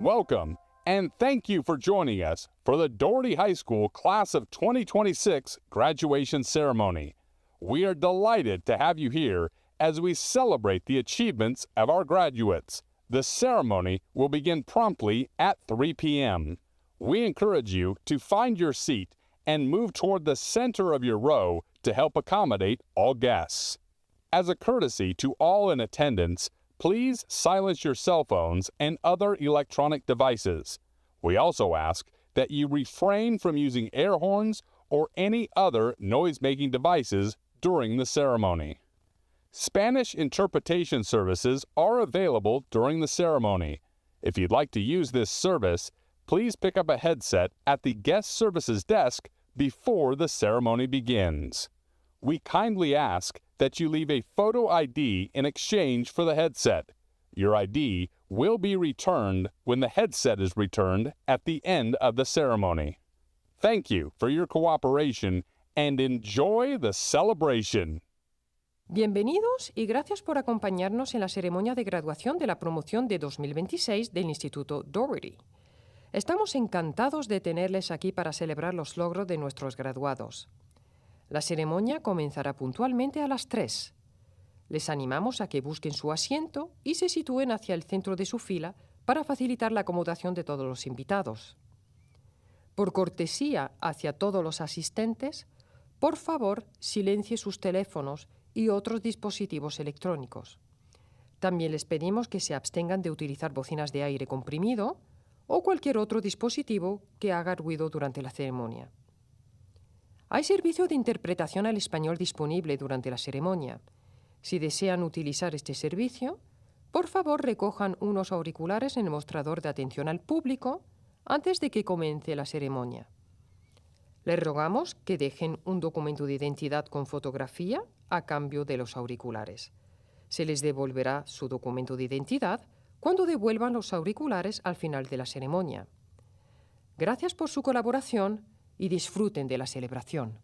Welcome, and thank you for joining us for the Doherty High School Class of 2026 graduation ceremony. We are delighted to have you here as we celebrate the achievements of our graduates. The ceremony will begin promptly at 3 p.m. We encourage you to find your seat and move toward the center of your row to help accommodate all guests. As a courtesy to all in attendance, please silence your cell phones and other electronic devices. We also ask that you refrain from using air horns or any other noise-making devices during the ceremony. Spanish interpretation services are available during the ceremony. If you'd like to use this service, please pick up a headset at the guest services desk before the ceremony begins. We kindly ask that you leave a photo ID in exchange for the headset. Your ID will be returned when the headset is returned at the end of the ceremony. Thank you for your cooperation and enjoy the celebration. Bienvenidos y gracias por acompañarnos en la ceremonia de graduación de la promoción de 2026 del Instituto Doherty. Estamos encantados de tenerles aquí para celebrar los logros de nuestros graduados. La ceremonia comenzará puntualmente a las 3. Les animamos a que busquen su asiento y se sitúen hacia el centro de su fila para facilitar la acomodación de todos los invitados. Por cortesía hacia todos los asistentes, por favor, silencie sus teléfonos y otros dispositivos electrónicos. También les pedimos que se abstengan de utilizar bocinas de aire comprimido o cualquier otro dispositivo que haga ruido durante la ceremonia. Hay servicio de interpretación al español disponible durante la ceremonia. Si desean utilizar este servicio, por favor recojan unos auriculares en el mostrador de atención al público antes de que comience la ceremonia. Les rogamos que dejen un documento de identidad con fotografía a cambio de los auriculares. Se les devolverá su documento de identidad cuando devuelvan los auriculares al final de la ceremonia. Gracias por su colaboración y disfruten de la celebración.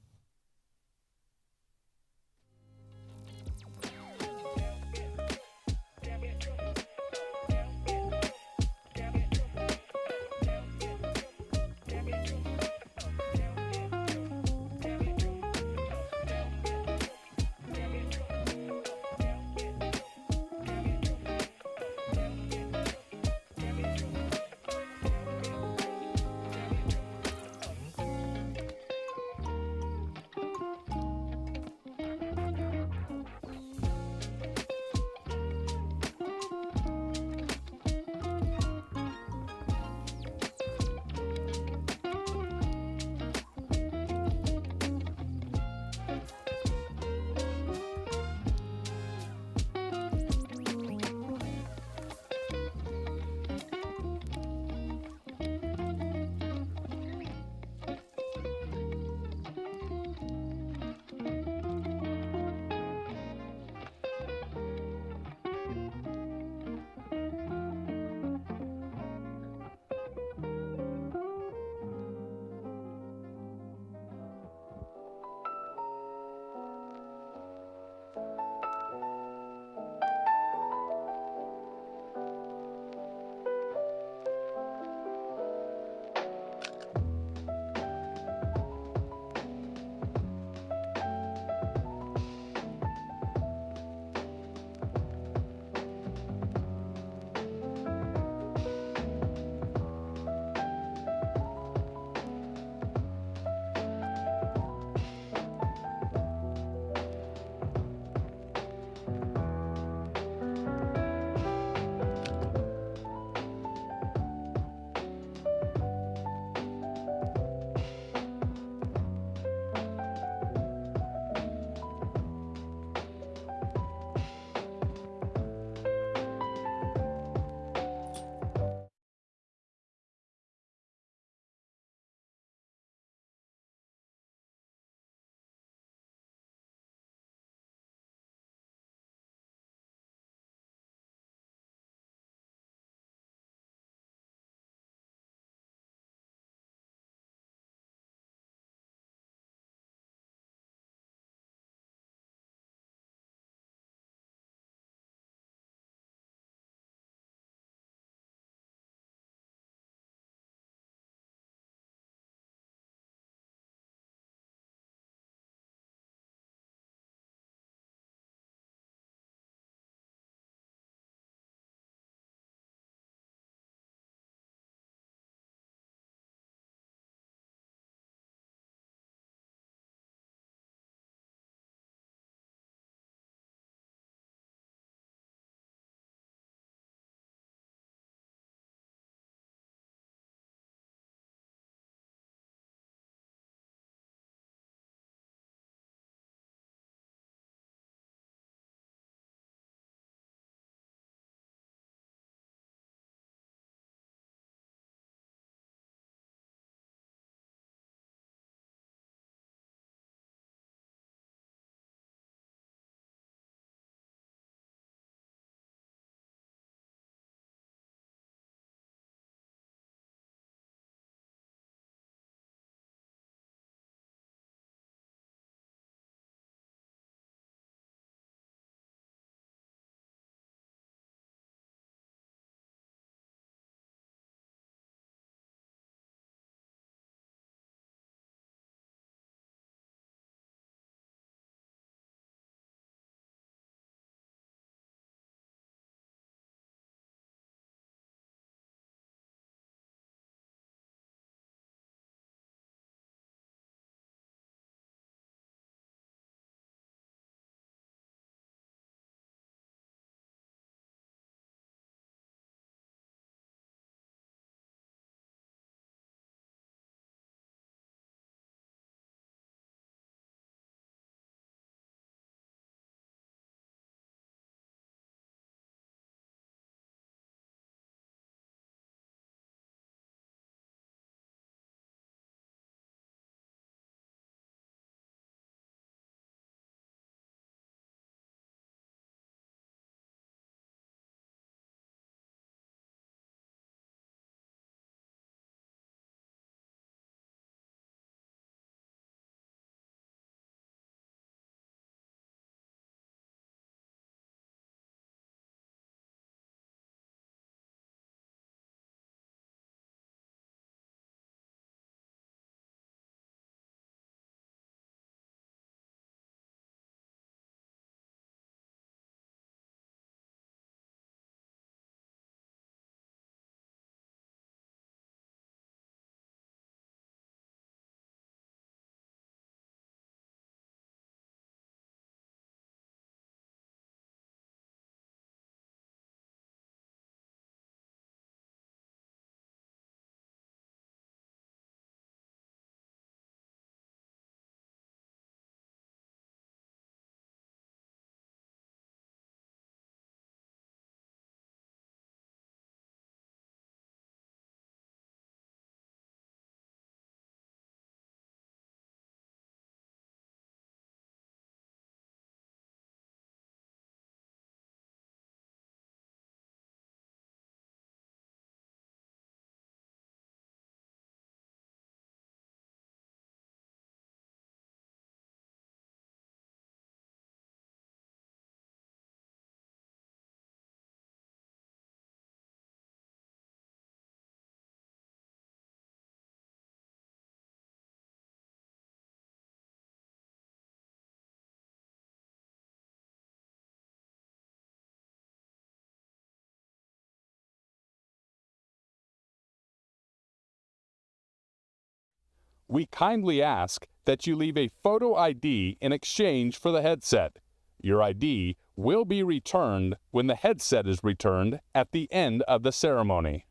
we kindly ask that you leave a photo ID in exchange for the headset. Your ID will be returned when the headset is returned at the end of the ceremony.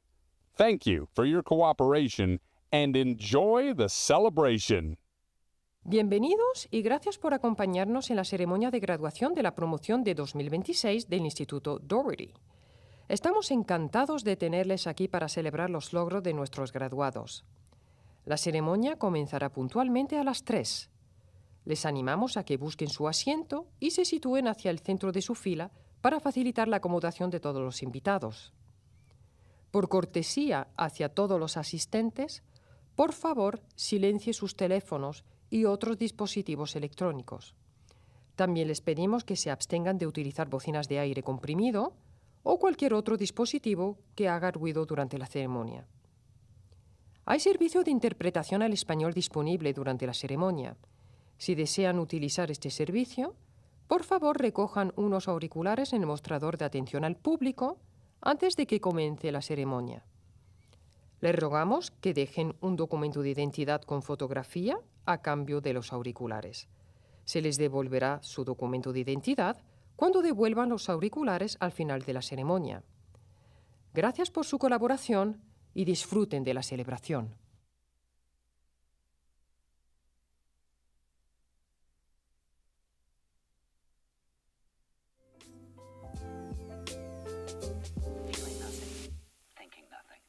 Thank you for your cooperation and enjoy the celebration. Bienvenidos y gracias por acompañarnos en la ceremonia de graduación de la promoción de 2026 del Instituto Doherty. Estamos encantados de tenerles aquí para celebrar los logros de nuestros graduados. La ceremonia comenzará puntualmente a las 3. Les animamos a que busquen su asiento y se sitúen hacia el centro de su fila para facilitar la acomodación de todos los invitados. Por cortesía hacia todos los asistentes, por favor, silencie sus teléfonos y otros dispositivos electrónicos. También les pedimos que se abstengan de utilizar bocinas de aire comprimido o cualquier otro dispositivo que haga ruido durante la ceremonia. Hay servicio de interpretación al español disponible durante la ceremonia. Si desean utilizar este servicio, por favor recojan unos auriculares en el mostrador de atención al público antes de que comience la ceremonia. Les rogamos que dejen un documento de identidad con fotografía a cambio de los auriculares. Se les devolverá su documento de identidad cuando devuelvan los auriculares al final de la ceremonia. Gracias por su colaboración y disfruten de la celebración. Feeling nothing, thinking nothing.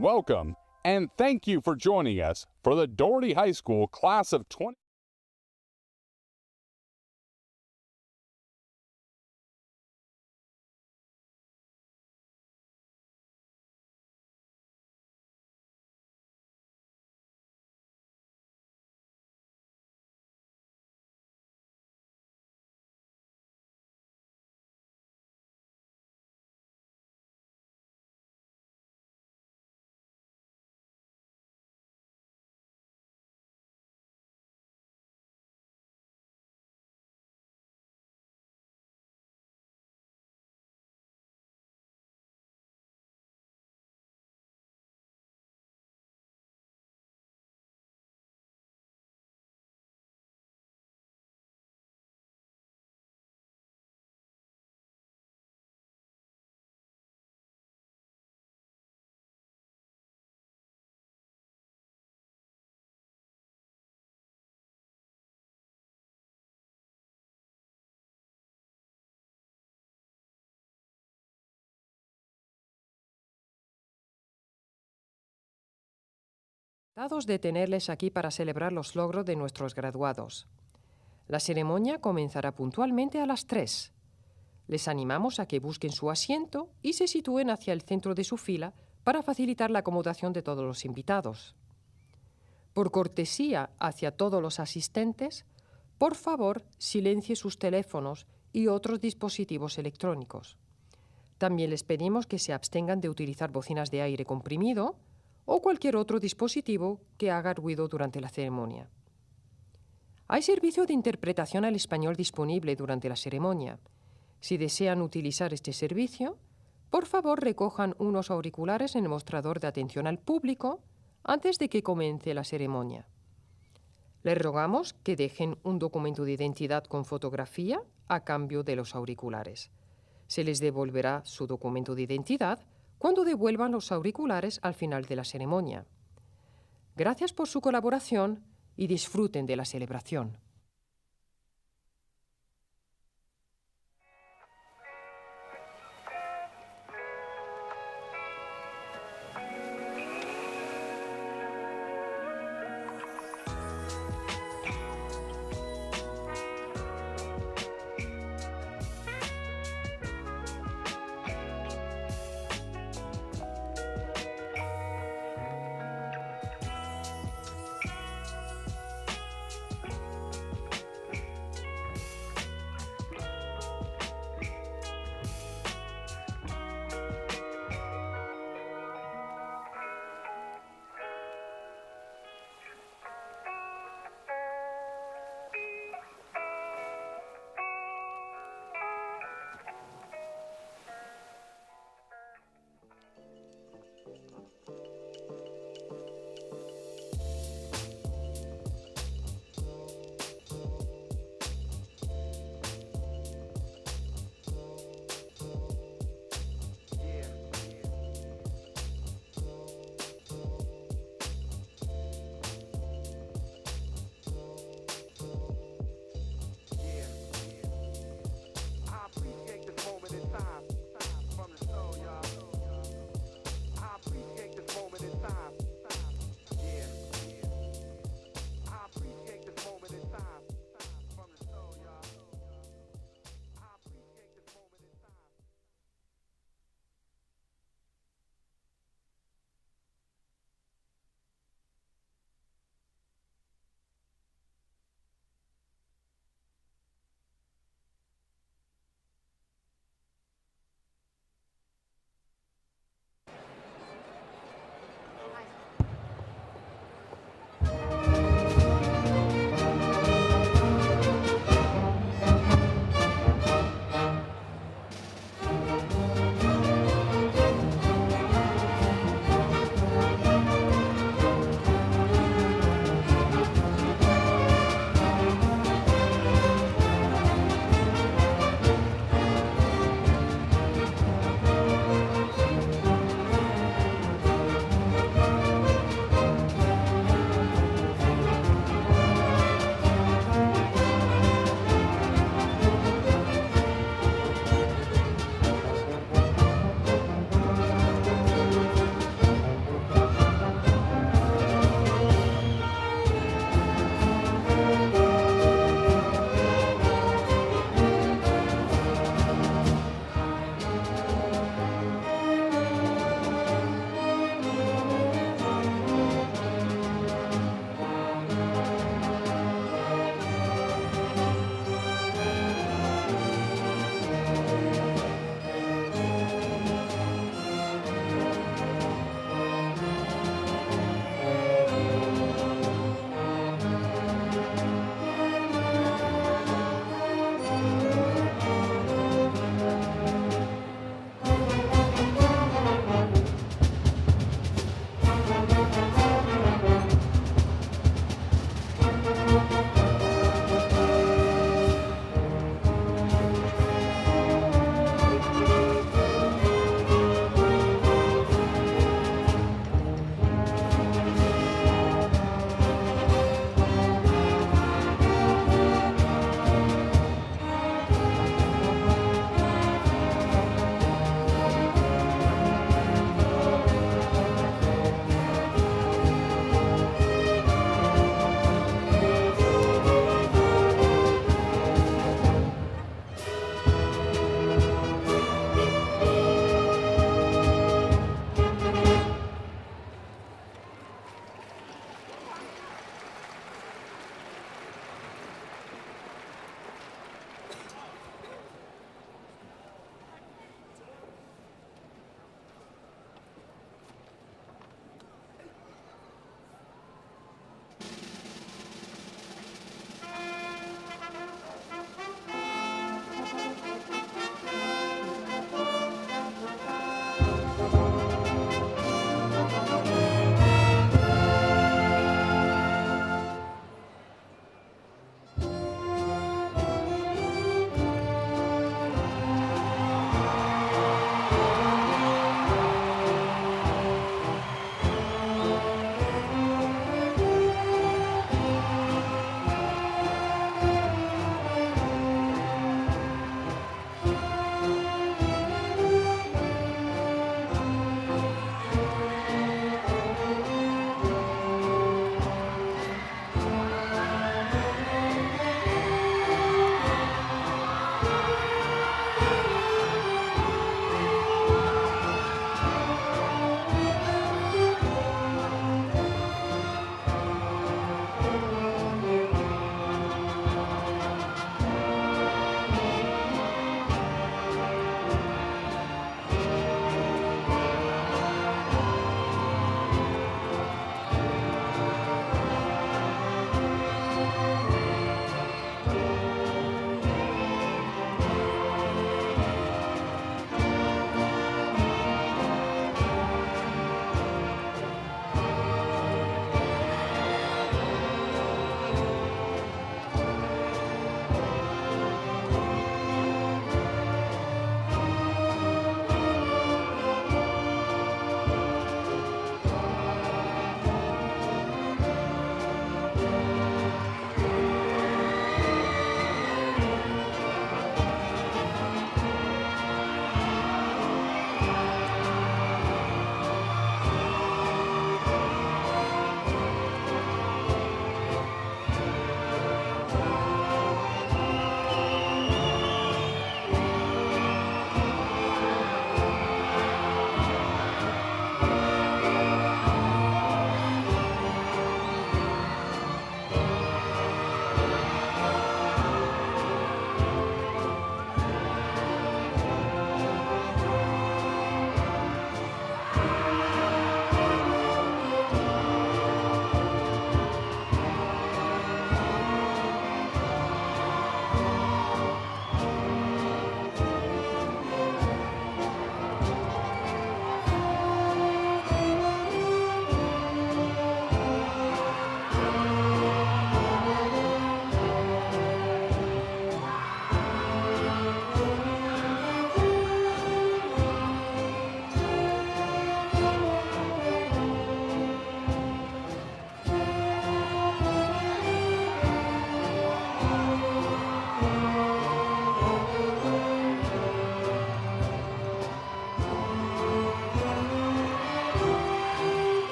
Welcome, and thank you for joining us for the Doherty High School Class of 20 De tenerles aquí para celebrar los logros de nuestros graduados. La ceremonia comenzará puntualmente a las 3. Les animamos a que busquen su asiento y se sitúen hacia el centro de su fila para facilitar la acomodación de todos los invitados. Por cortesía hacia todos los asistentes, por favor, silencie sus teléfonos y otros dispositivos electrónicos. También les pedimos que se abstengan de utilizar bocinas de aire comprimido o cualquier otro dispositivo que haga ruido durante la ceremonia. Hay servicio de interpretación al español disponible durante la ceremonia. Si desean utilizar este servicio, por favor recojan unos auriculares en el mostrador de atención al público antes de que comience la ceremonia. Les rogamos que dejen un documento de identidad con fotografía a cambio de los auriculares. Se les devolverá su documento de identidad cuando devuelvan los auriculares al final de la ceremonia. Gracias por su colaboración y disfruten de la celebración.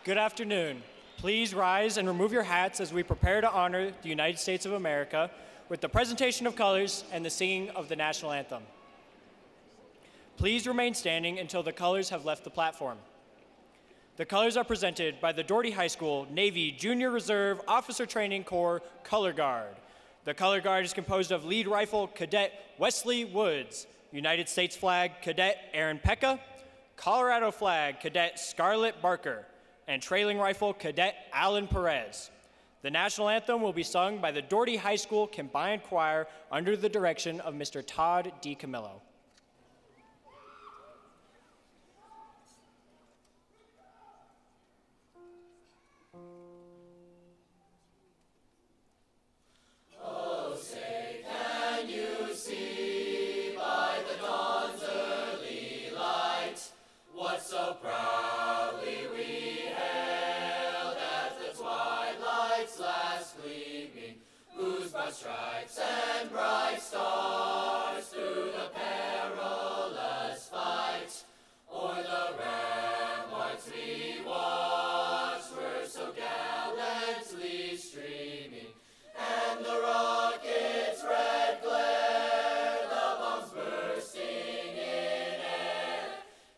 Good afternoon. Please rise and remove your hats as we prepare to honor the United States of America with the presentation of colors and the singing of the national anthem. Please remain standing until the colors have left the platform. The colors are presented by the Doherty High School Navy Junior Reserve Officer Training Corps Color Guard. The Color Guard is composed of Lead Rifle Cadet Wesley Woods, United States Flag Cadet Aaron Pekka, Colorado Flag Cadet Scarlett Barker, and Trailing Rifle Cadet Alan Perez. The national anthem will be sung by the Doherty High School Combined Choir under the direction of Mr. Todd DiCamillo. So proudly we hailed as the twilight's last gleaming, whose broad stripes and bright stars through the perilous fight o'er the ramparts we watched were so gallantly streaming, and the rocket's red glare, the bombs bursting in air,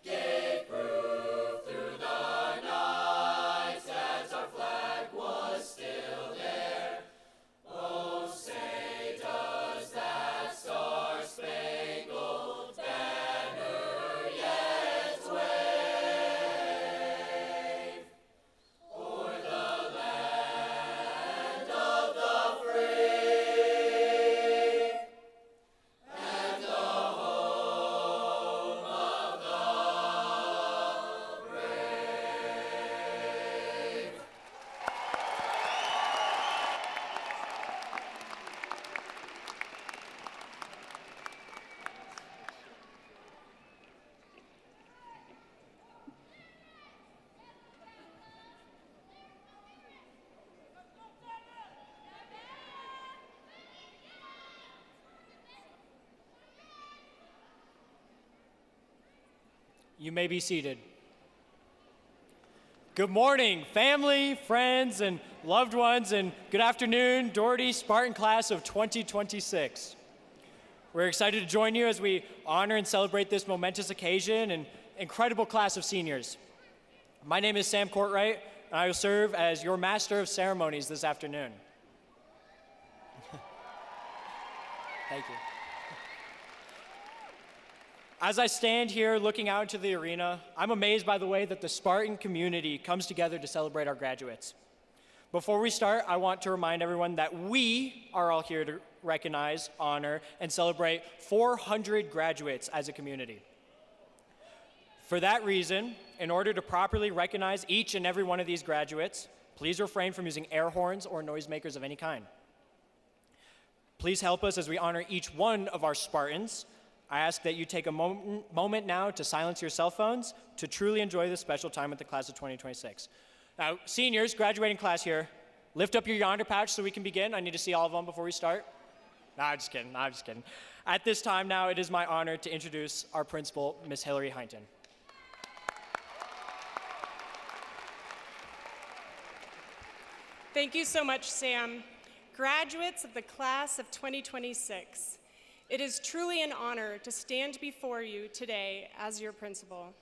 gave proof through the night that our flag was still there. Oh, say does that star-spangled banner yet wave o'er the land of the free and the home of the brave. You may be seated. Good morning, family, friends, and loved ones, and good afternoon, Doherty Spartan class of 2026. We're excited to join you as we honor and celebrate this momentous occasion and incredible class of seniors. My name is Sam Courtwright, and I will serve as your Master of Ceremonies this afternoon. Thank you. As I stand here looking out into the arena, I'm amazed by the way that the Spartan community comes together to celebrate our graduates. Before we start, I want to remind everyone that we are all here to recognize, honor, and celebrate 400 graduates as a community. For that reason, in order to properly recognize each and every one of these graduates, please refrain from using air horns or noisemakers of any kind. Please help us as we honor each one of our Spartans. I ask that you take a moment now to silence your cell phones to truly enjoy this special time with the class of 2026. Now, seniors, graduating class here, lift up your yonder patch so we can begin. I need to see all of them before we start. No, I'm just kidding. At this time now, it is my honor to introduce our principal, Miss Hillary Hinton. Thank you so much, Sam. Graduates of the class of 2026, it is truly an honor to stand before you today as your principal.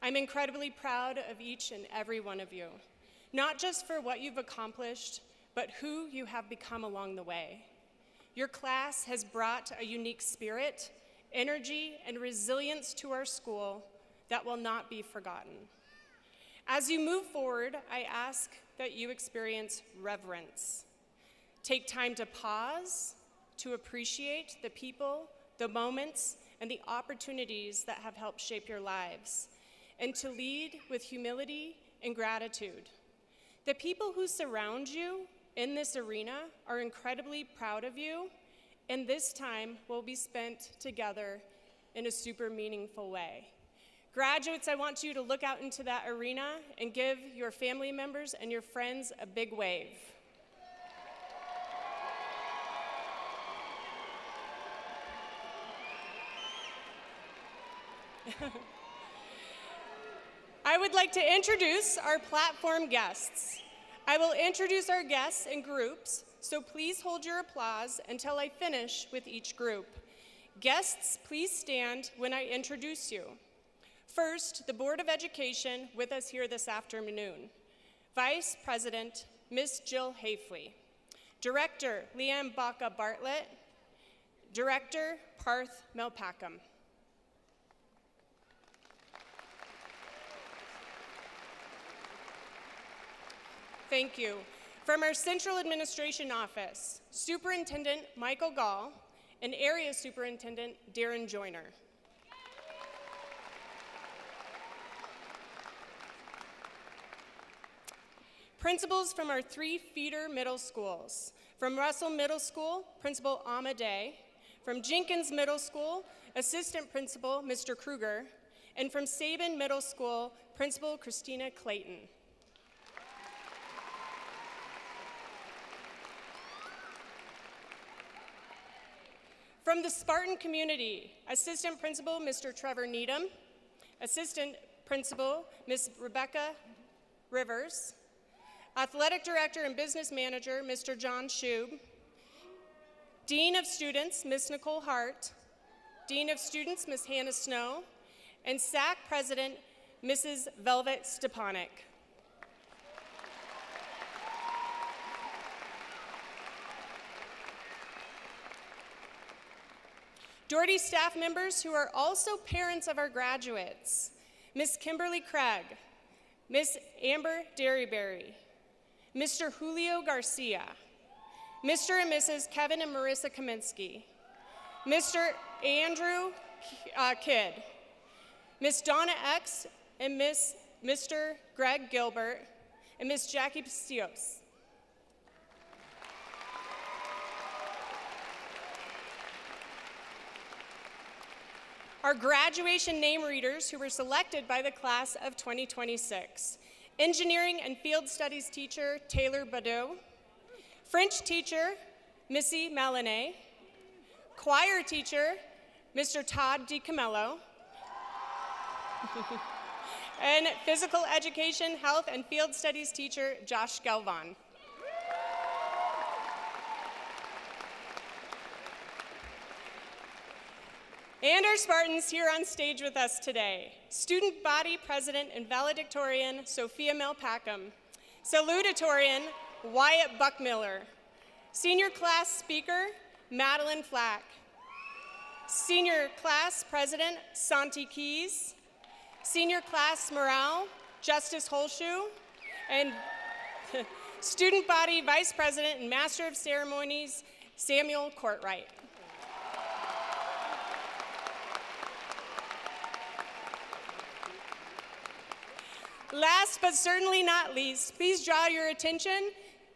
I'm incredibly proud of each and every one of you, not just for what you've accomplished, but who you have become along the way. Your class has brought a unique spirit, energy, and resilience to our school that will not be forgotten. As you move forward, I ask that you experience reverence. Take time to pause, to appreciate the people, the moments, and the opportunities that have helped shape your lives, and to lead with humility and gratitude. The people who surround you in this arena are incredibly proud of you, and this time will be spent together in a super meaningful way. Graduates, I want you to look out into that arena and give your family members and your friends a big wave. I would like to introduce our platform guests. I will introduce our guests in groups, so please hold your applause until I finish with each group. Guests, please stand when I introduce you. First, the Board of Education with us here this afternoon. Vice President, Ms. Jill Hafley. Director, Leanne Baca-Bartlett. Director, Parth Melpackham. Thank you. From our Central Administration Office, Superintendent Michael Gall and Area Superintendent Darren Joyner. Principals from our 3 feeder middle schools. From Russell Middle School, Principal Amma Day. From Jenkins Middle School, Assistant Principal Mr. Kruger. And from Sabin Middle School, Principal Christina Clayton. From the Spartan community, Assistant Principal Mr. Trevor Needham, Assistant Principal Ms. Rebecca Rivers, Athletic Director and Business Manager Mr. John Shube, Dean of Students Ms. Nicole Hart, Dean of Students Ms. Hannah Snow, and SAC President Mrs. Velvet Stepanek. Doherty staff members who are also parents of our graduates, Ms. Kimberly Craig, Ms. Amber Derryberry, Mr. Julio Garcia, Mr. and Mrs. Kevin and Marissa Kaminsky, Mr. Andrew Kidd, Ms. Donna X and Mr. Greg Gilbert, and Ms. Jackie Pastillos. Our graduation name readers who were selected by the class of 2026. Engineering and Field Studies teacher, Taylor Badeau. French teacher, Missy Malinet. Choir teacher, Mr. Todd DiCamello. And Physical Education, Health, and Field Studies teacher, Josh Galvan. And our Spartans here on stage with us today. Student Body President and Valedictorian, Sophia Melpackham. Salutatorian, Wyatt Buckmiller. Senior Class Speaker, Madeline Flack. Senior Class President, Santi Keys. Senior Class Morale, Justice Holshoe. And Student Body Vice President and Master of Ceremonies, Samuel Courtwright. Last but certainly not least, please draw your attention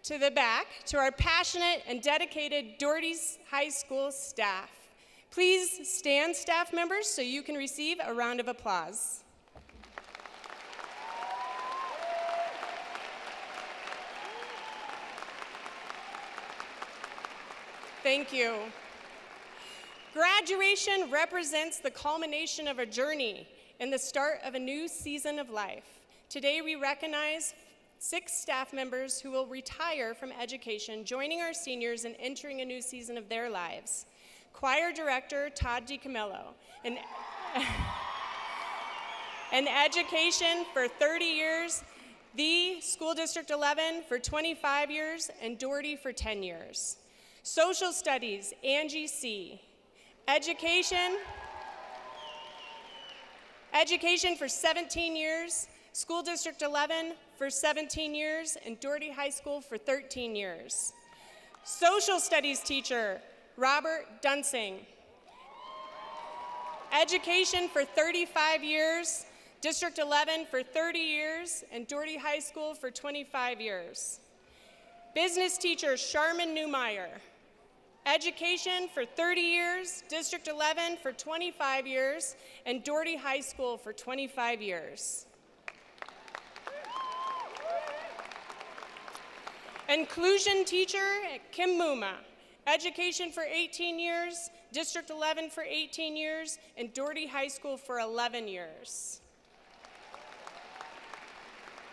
to the back to our passionate and dedicated Doherty High School staff. Please stand, staff members, so you can receive a round of applause. Thank you. Graduation represents the culmination of a journey and the start of a new season of life. Today we recognize 6 staff members who will retire from education, joining our seniors and entering a new season of their lives. Choir Director Todd DiCamello, an education for 30 years, the School District 11 for 25 years, and Doherty for 10 years. Social Studies, Angie C. Education for 17 years, School District 11 for 17 years, and Doherty High School for 13 years. Social Studies teacher, Robert Dunsing. Education for 35 years, District 11 for 30 years, and Doherty High School for 25 years. Business teacher, Charmin Newmeyer. Education for 30 years, District 11 for 25 years, and Doherty High School for 25 years. Inclusion teacher, Kim Muma. Education for 18 years, District 11 for 18 years, and Doherty High School for 11 years.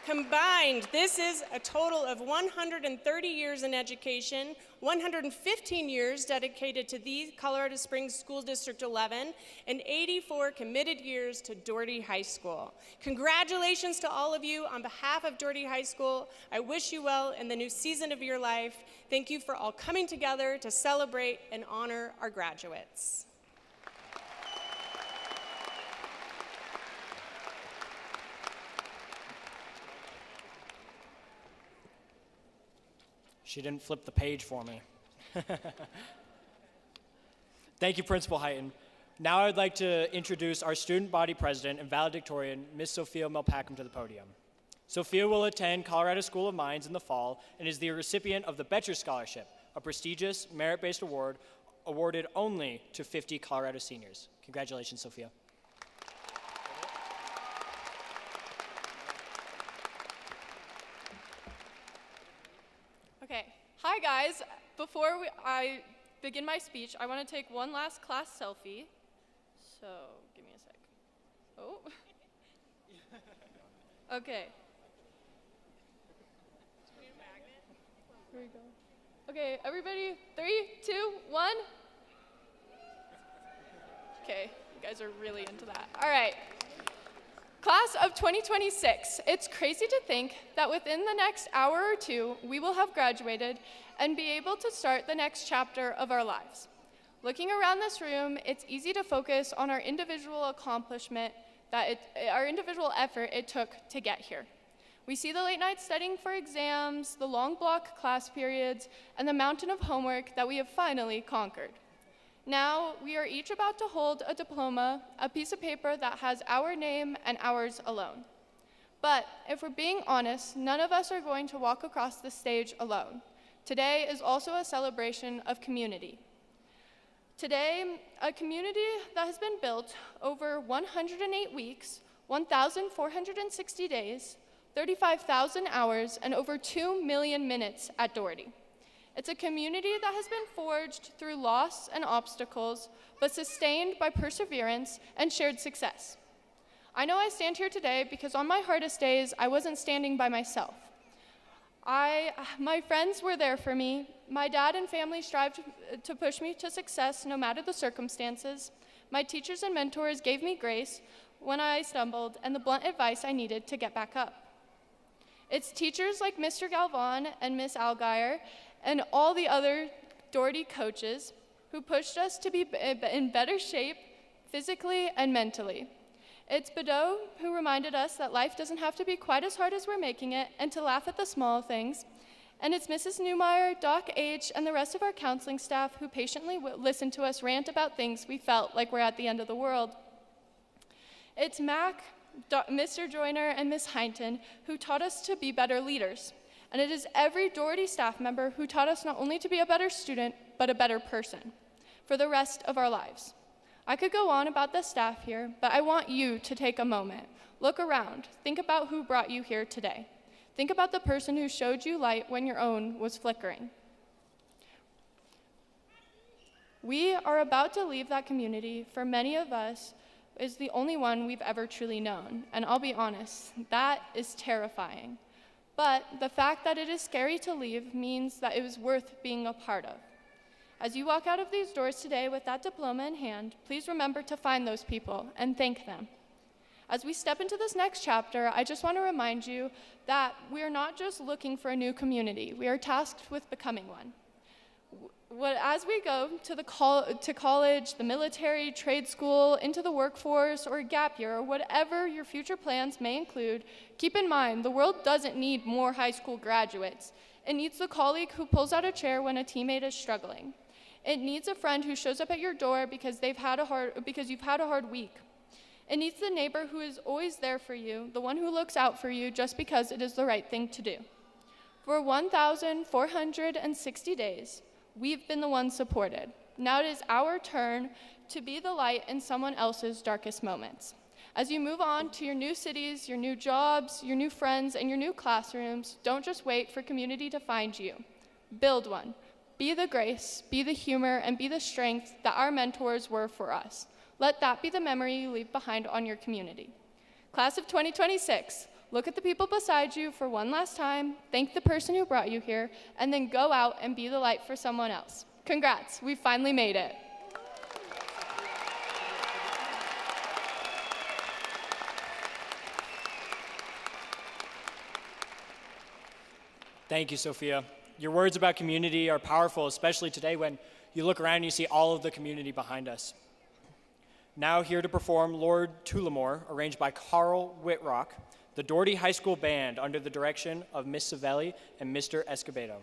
Combined, this is a total of 130 years in education, 115 years dedicated to the Colorado Springs School District 11, and 84 committed years to Doherty High School. Congratulations to all of you. On behalf of Doherty High School, I wish you well in the new season of your life. Thank you for all coming together to celebrate and honor our graduates. She didn't flip the page for me. Thank you, Principal Heighton. Now I'd like to introduce our student body president and valedictorian, Ms. Sophia Melpackham, to the podium. Sophia will attend Colorado School of Mines in the fall and is the recipient of the Betcher Scholarship, a prestigious merit-based award awarded only to 50 Colorado seniors. Congratulations, Sophia. Okay, hi guys. Before I begin my speech, I want to take one last class selfie. So, give me a sec. Oh. Okay. Here we go. Okay, everybody, 3, 2, 1. Okay, you guys are really into that. All right. Class of 2026, it's crazy to think that within the next hour or two, we will have graduated and be able to start the next chapter of our lives. Looking around this room, it's easy to focus on our individual accomplishment, our individual effort it took to get here. We see the late nights studying for exams, the long block class periods, and the mountain of homework that we have finally conquered. Now, we are each about to hold a diploma, a piece of paper that has our name and ours alone. But if we're being honest, none of us are going to walk across the stage alone. Today is also a celebration of community. Today, a community that has been built over 108 weeks, 1,460 days, 35,000 hours, and over 2 million minutes at Doherty. It's a community that has been forged through loss and obstacles, but sustained by perseverance and shared success. I know I stand here today because on my hardest days, I wasn't standing by myself. My friends were there for me. My dad and family strived to push me to success no matter the circumstances. My teachers and mentors gave me grace when I stumbled and the blunt advice I needed to get back up. It's teachers like Mr. Galvan and Miss Algier and all the other Doherty coaches who pushed us to be in better shape physically and mentally. It's Badeau who reminded us that life doesn't have to be quite as hard as we're making it and to laugh at the small things. And it's Mrs. Newmeyer, Doc H., and the rest of our counseling staff who patiently listened to us rant about things we felt like we're at the end of the world. It's Mac, Mr. Joyner, and Miss Hinton who taught us to be better leaders. And it is every Doherty staff member who taught us not only to be a better student, but a better person for the rest of our lives. I could go on about the staff here, but I want you to take a moment. Look around. Think about who brought you here today. Think about the person who showed you light when your own was flickering. We are about to leave that community. For many of us, is the only one we've ever truly known. And I'll be honest, that is terrifying. But the fact that it is scary to leave means that it was worth being a part of. As you walk out of these doors today with that diploma in hand, please remember to find those people and thank them. As we step into this next chapter, I just want to remind you that we are not just looking for a new community. We are tasked with becoming one. As we go to college, the military, trade school, into the workforce, or gap year, or whatever your future plans may include, keep in mind the world doesn't need more high school graduates. It needs the colleague who pulls out a chair when a teammate is struggling. It needs a friend who shows up at your door because you've had a hard week. It needs the neighbor who is always there for you, the one who looks out for you just because it is the right thing to do. For 1,460 days, we've been the ones supported. Now it is our turn to be the light in someone else's darkest moments. As you move on to your new cities, your new jobs, your new friends, and your new classrooms, don't just wait for community to find you. Build one. Be the grace, be the humor, and be the strength that our mentors were for us. Let that be the memory you leave behind on your community. Class of 2026, look at the people beside you for one last time, thank the person who brought you here, and then go out and be the light for someone else. Congrats, we finally made it. Thank you, Sophia. Your words about community are powerful, especially today when you look around and you see all of the community behind us. Now here to perform Lord Tullamore, arranged by Carl Whitrock, the Doherty High School Band under the direction of Miss Savelli and Mr. Escobedo.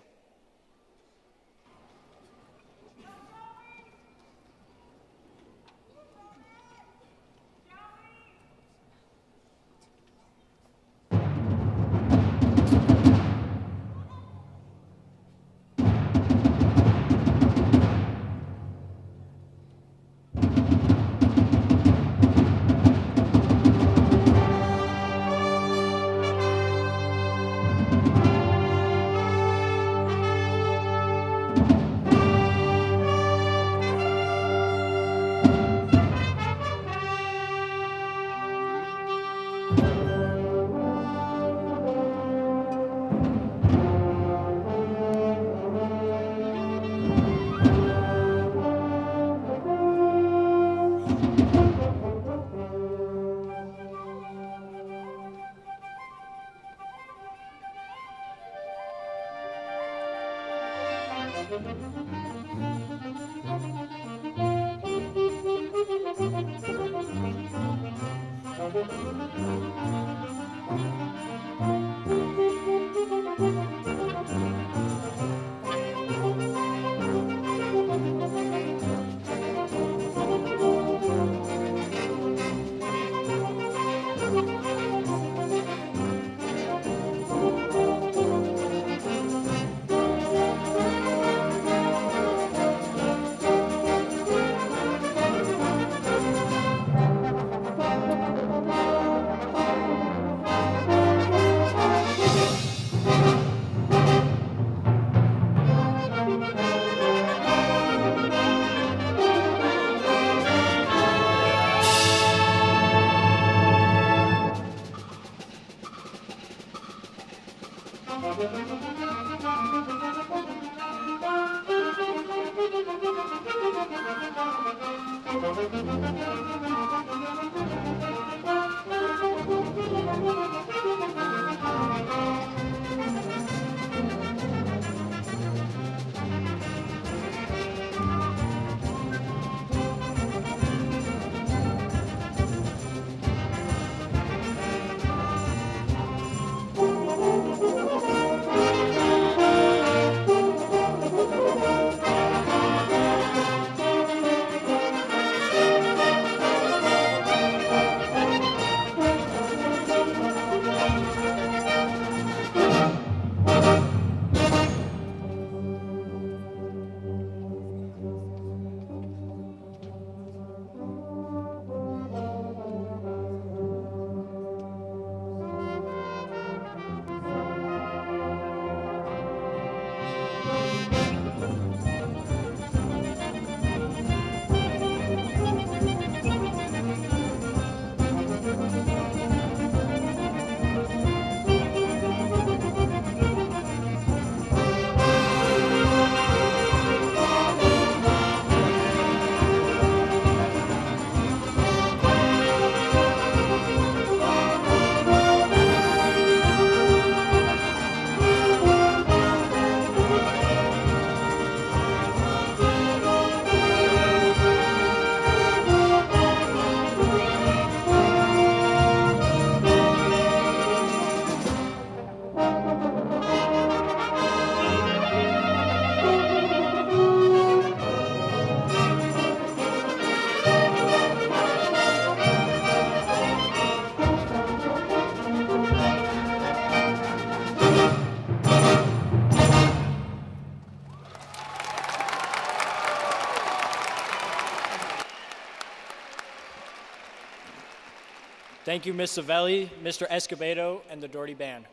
Thank you, Ms. Savelli, Mr. Escobedo, and the Doherty Band.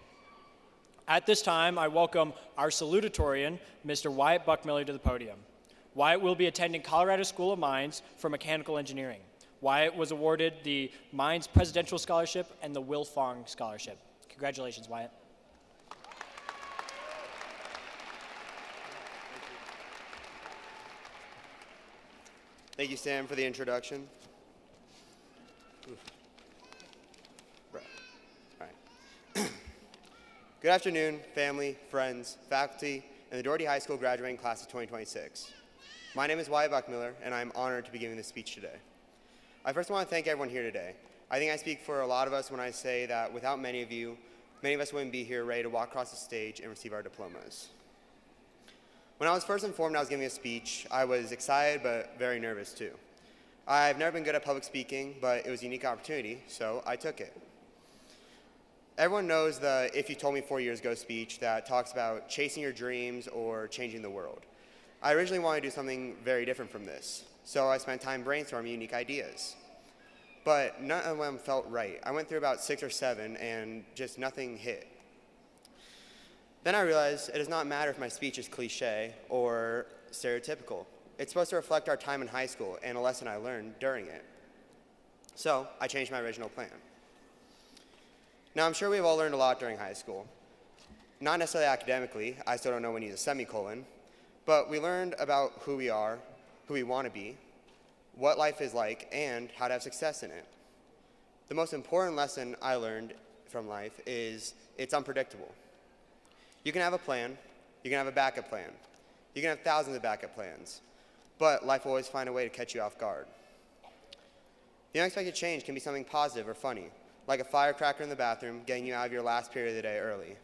At this time, I welcome our salutatorian, Mr. Wyatt Buckmiller, to the podium. Wyatt will be attending Colorado School of Mines for Mechanical Engineering. Wyatt was awarded the Mines Presidential Scholarship and the Will Fong Scholarship. Congratulations, Wyatt. Thank you, Sam, for the introduction. Right. All right. Good afternoon, family, friends, faculty, and the Doherty High School graduating class of 2026. My name is Wyatt Buckmiller, and I'm honored to be giving this speech today. I first want to thank everyone here today. I think I speak for a lot of us when I say that without many of you, many of us wouldn't be here ready to walk across the stage and receive our diplomas. When I was first informed I was giving a speech, I was excited but very nervous too. I've never been good at public speaking, but it was a unique opportunity, so I took it. Everyone knows the "if you told me 4 years ago" speech that talks about chasing your dreams or changing the world. I originally wanted to do something very different from this, so I spent time brainstorming unique ideas. But none of them felt right. I went through about 6 or 7 and just nothing hit. Then I realized it does not matter if my speech is cliche or stereotypical. It's supposed to reflect our time in high school and a lesson I learned during it. So I changed my original plan. Now, I'm sure we've all learned a lot during high school. Not necessarily academically, I still don't know when to use a semicolon, but we learned about who we are, who we want to be, what life is like, and how to have success in it. The most important lesson I learned from life is it's unpredictable. You can have a plan, you can have a backup plan, you can have thousands of backup plans, but life will always find a way to catch you off guard. The unexpected change can be something positive or funny, like a firecracker in the bathroom getting you out of your last period of the day early.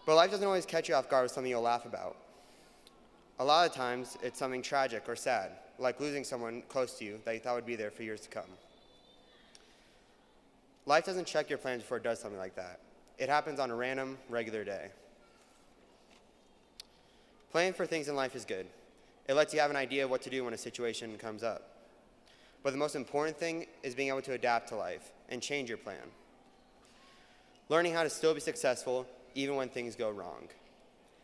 But life doesn't always catch you off guard with something you'll laugh about. A lot of times, it's something tragic or sad, like losing someone close to you that you thought would be there for years to come. Life doesn't check your plans before it does something like that. It happens on a random, regular day. Planning for things in life is good. It lets you have an idea of what to do when a situation comes up. But the most important thing is being able to adapt to life and change your plan. Learning how to still be successful even when things go wrong.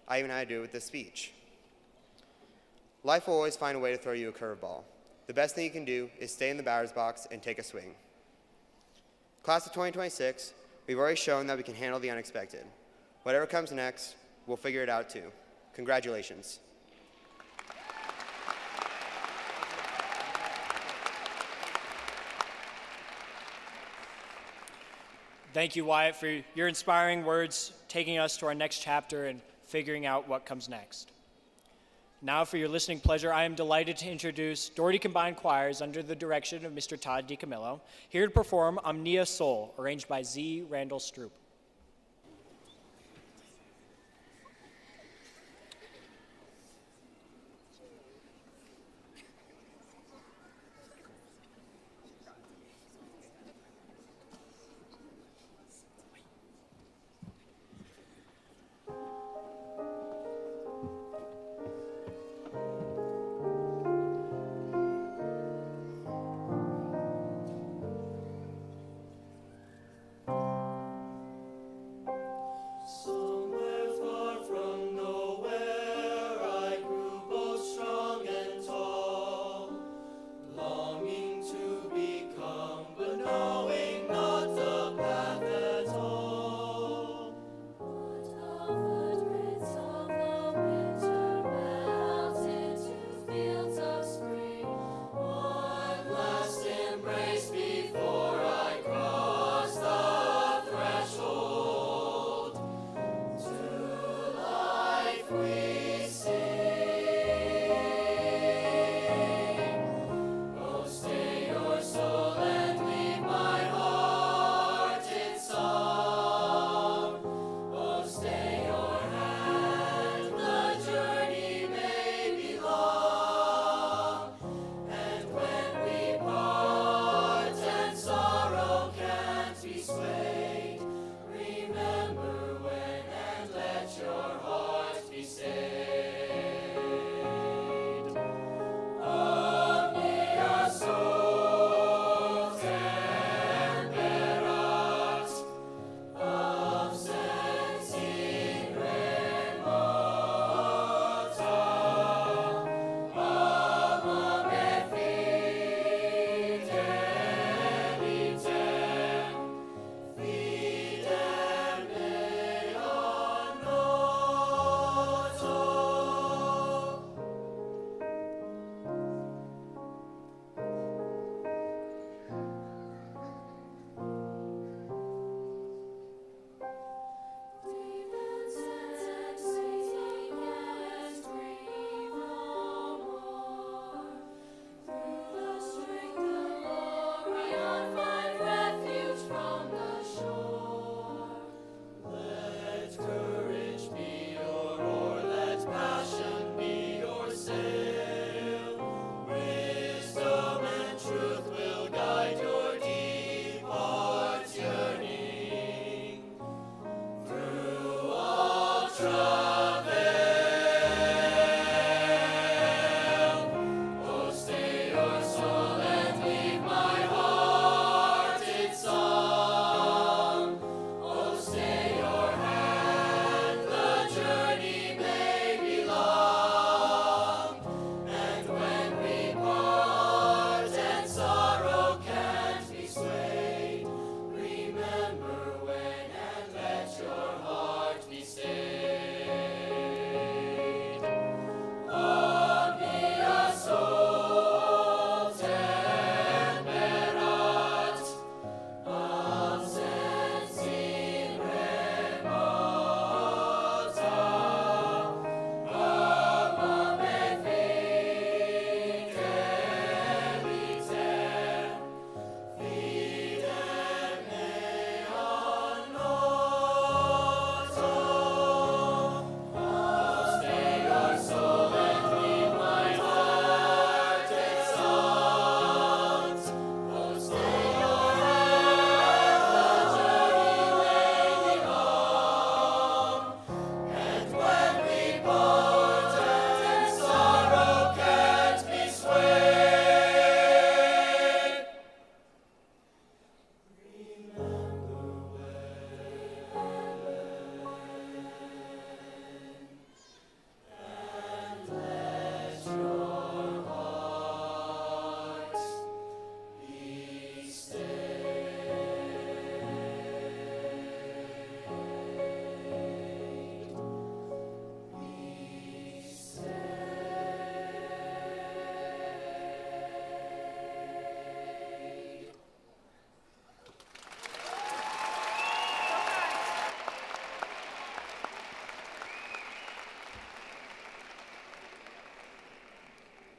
I even had to do it with this speech. Life will always find a way to throw you a curveball. The best thing you can do is stay in the batter's box and take a swing. Class of 2026, we've already shown that we can handle the unexpected. Whatever comes next, we'll figure it out too. Congratulations. Thank you, Wyatt, for your inspiring words, taking us to our next chapter and figuring out what comes next. Now, for your listening pleasure, I am delighted to introduce Doherty Combined Choirs under the direction of Mr. Todd DiCamillo, here to perform Omnia Soul, arranged by Z. Randall Stroop. Remember when and let your heart be saved.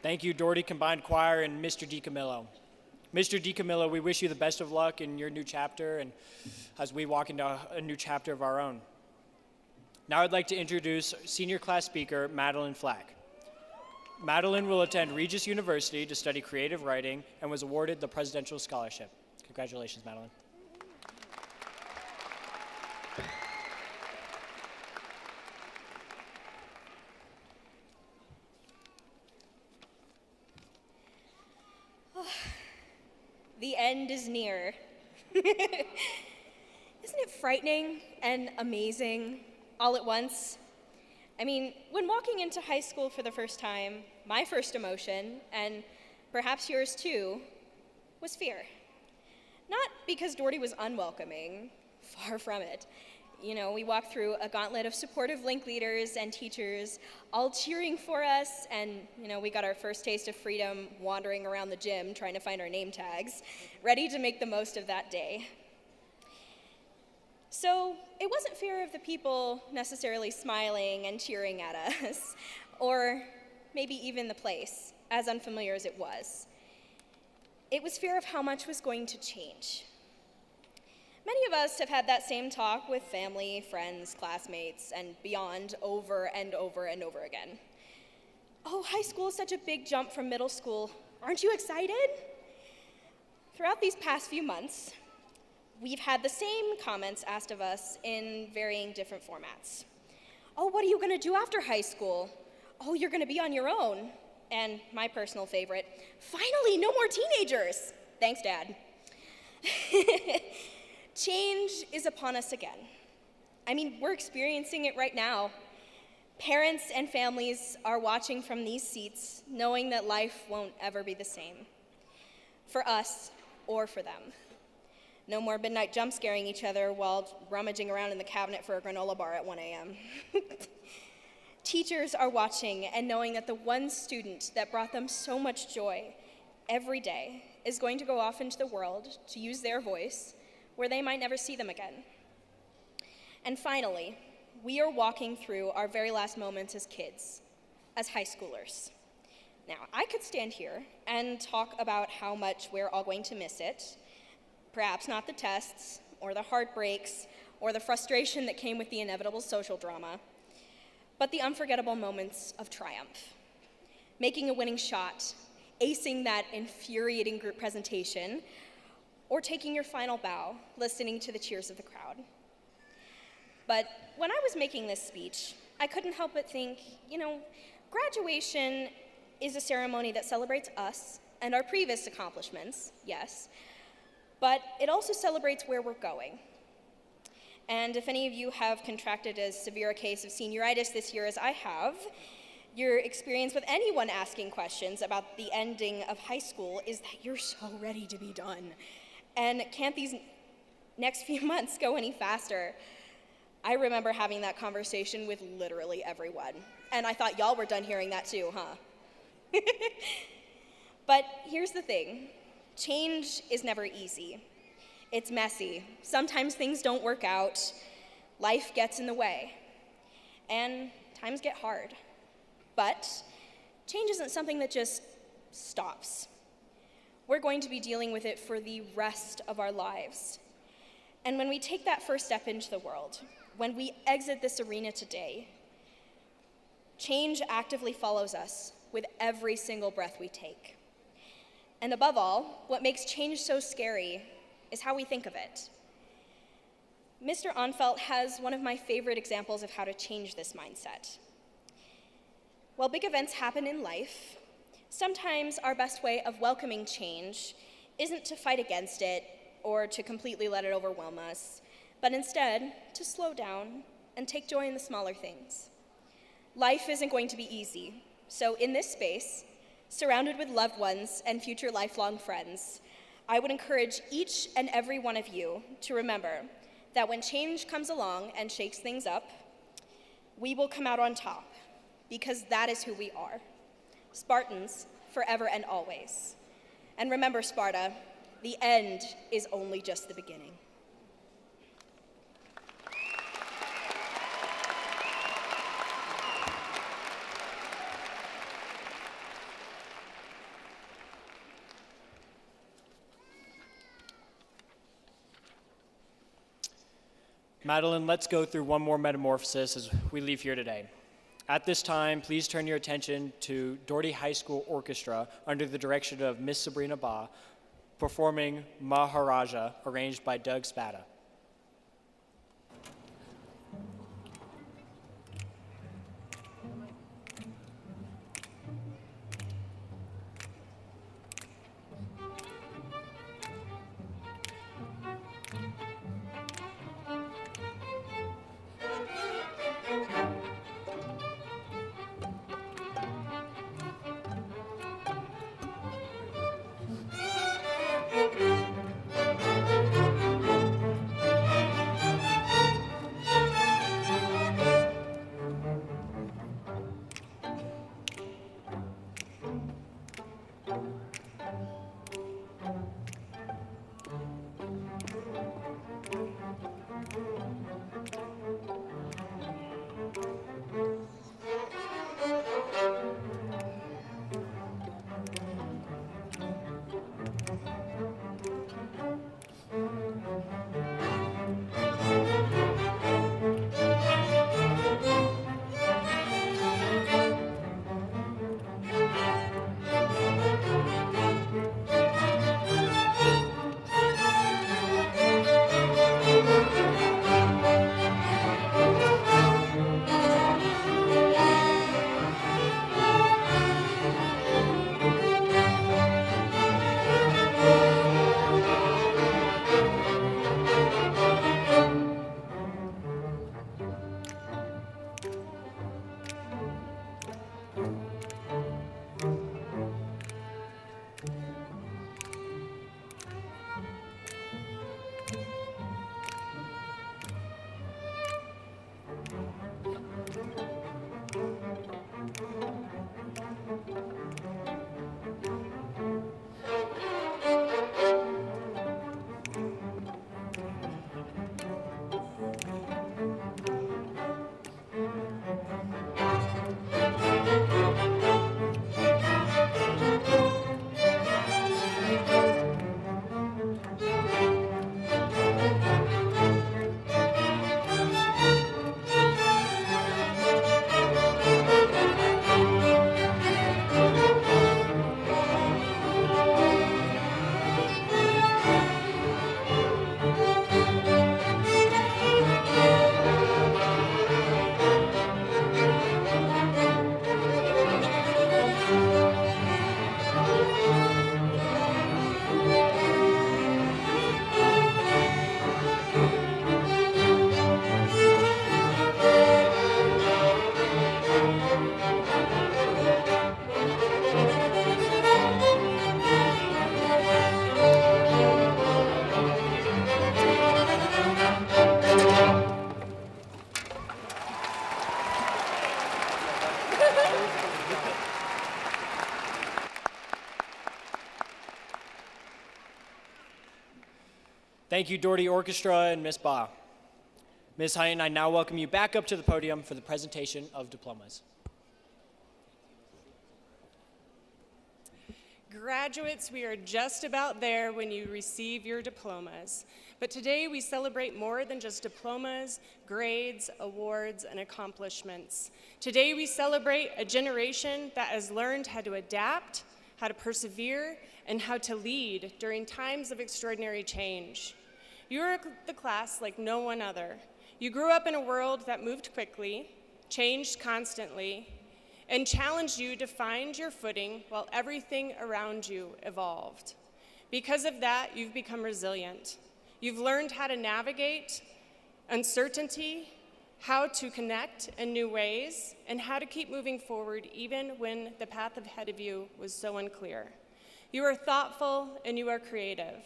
Thank you, Doherty Combined Choir and Mr. DiCamillo. Mr. DiCamillo, we wish you the best of luck in your new chapter and as we walk into a new chapter of our own. Now I'd like to introduce senior class speaker, Madeline Flack. Madeline will attend Regis University to study creative writing and was awarded the Presidential Scholarship. Congratulations, Madeline. The end is near. Isn't it frightening and amazing all at once? I mean, when walking into high school for the first time, my first emotion, and perhaps yours too, was fear. Not because Doherty was unwelcoming, far from it. You know, we walked through a gauntlet of supportive link leaders and teachers, all cheering for us, and, you know, we got our first taste of freedom wandering around the gym trying to find our name tags, ready to make the most of that day. So it wasn't fear of the people necessarily smiling and cheering at us, or maybe even the place, as unfamiliar as it was. It was fear of how much was going to change. Many of us have had that same talk with family, friends, classmates, and beyond over and over and over again. Oh, high school is such a big jump from middle school. Aren't you excited? Throughout these past few months, we've had the same comments asked of us in varying different formats. Oh, what are you gonna do after high school? Oh, you're gonna be on your own. And my personal favorite, finally, no more teenagers. Thanks, Dad. Change is upon us again. I mean, we're experiencing it right now. Parents and families are watching from these seats, knowing that life won't ever be the same, for us or for them. No more midnight jump scaring each other while rummaging around in the cabinet for a granola bar at 1 a.m. Teachers are watching and knowing that the one student that brought them so much joy every day is going to go off into the world to use their voice where they might never see them again. And finally, we are walking through our very last moments as kids, as high schoolers. Now, I could stand here and talk about how much we're all going to miss it, perhaps not the tests, or the heartbreaks, or the frustration that came with the inevitable social drama, but the unforgettable moments of triumph. Making a winning shot, acing that infuriating group presentation, or taking your final bow, listening to the cheers of the crowd. But when I was making this speech, I couldn't help but think, you know, graduation is a ceremony that celebrates us and our previous accomplishments, yes, but it also celebrates where we're going. And if any of you have contracted as severe a case of senioritis this year as I have, your experience with anyone asking questions about the ending of high school is that you're so ready to be done. And can't these next few months go any faster? I remember having that conversation with literally everyone. And I thought y'all were done hearing that too, huh? But here's the thing. Change is never easy. It's messy. Sometimes things don't work out. Life gets in the way. And times get hard. But change isn't something that just stops. We're going to be dealing with it for the rest of our lives. And when we take that first step into the world, when we exit this arena today, change actively follows us with every single breath we take. And above all, what makes change so scary is how we think of it. Mr. Onfelt has one of my favorite examples of how to change this mindset. While big events happen in life, sometimes our best way of welcoming change isn't to fight against it or to completely let it overwhelm us, but instead to slow down and take joy in the smaller things. Life isn't going to be easy, so in this space, surrounded with loved ones and future lifelong friends, I would encourage each and every one of you to remember that when change comes along and shakes things up, we will come out on top, because that is who we are. Spartans, forever and always. And remember, Sparta, the end is only just the beginning. Madeline, let's go through one more metamorphosis as we leave here today. At this time, please turn your attention to Doherty High School Orchestra under the direction of Miss Sabrina Ba, performing Maharaja, arranged by Doug Spada. Thank you, Doherty Orchestra and Ms. Ba. Ms. Hine, I now welcome you back up to the podium for the presentation of diplomas. Graduates, we are just about there when you receive your diplomas. But today we celebrate more than just diplomas, grades, awards, and accomplishments. Today we celebrate a generation that has learned how to adapt, how to persevere, and how to lead during times of extraordinary change. You are the class like no one other. You grew up in a world that moved quickly, changed constantly, and challenged you to find your footing while everything around you evolved. Because of that, you've become resilient. You've learned how to navigate uncertainty, how to connect in new ways, and how to keep moving forward even when the path ahead of you was so unclear. You are thoughtful and you are creative.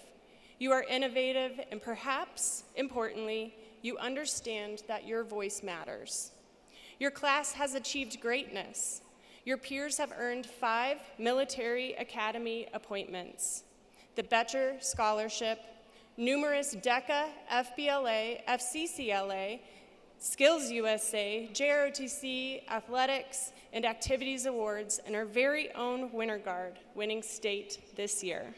You are innovative, and perhaps, importantly, you understand that your voice matters. Your class has achieved greatness. Your peers have earned 5 military academy appointments, the Betcher Scholarship, numerous DECA, FBLA, FCCLA, Skills USA, JROTC, Athletics, and Activities Awards, and our very own Winter Guard, winning state this year.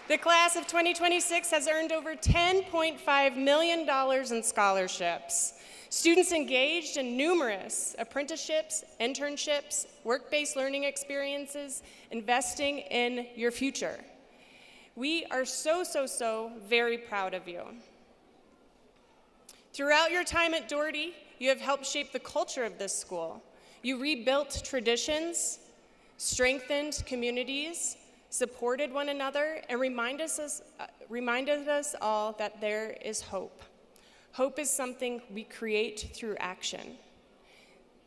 The class of 2026 has earned over $10.5 million in scholarships. Students engaged in numerous apprenticeships, internships, work-based learning experiences, investing in your future. We are so very proud of you. Throughout your time at Doherty, you have helped shape the culture of this school. You rebuilt traditions, strengthened communities, supported one another, and reminded us all that there is hope. Hope is something we create through action.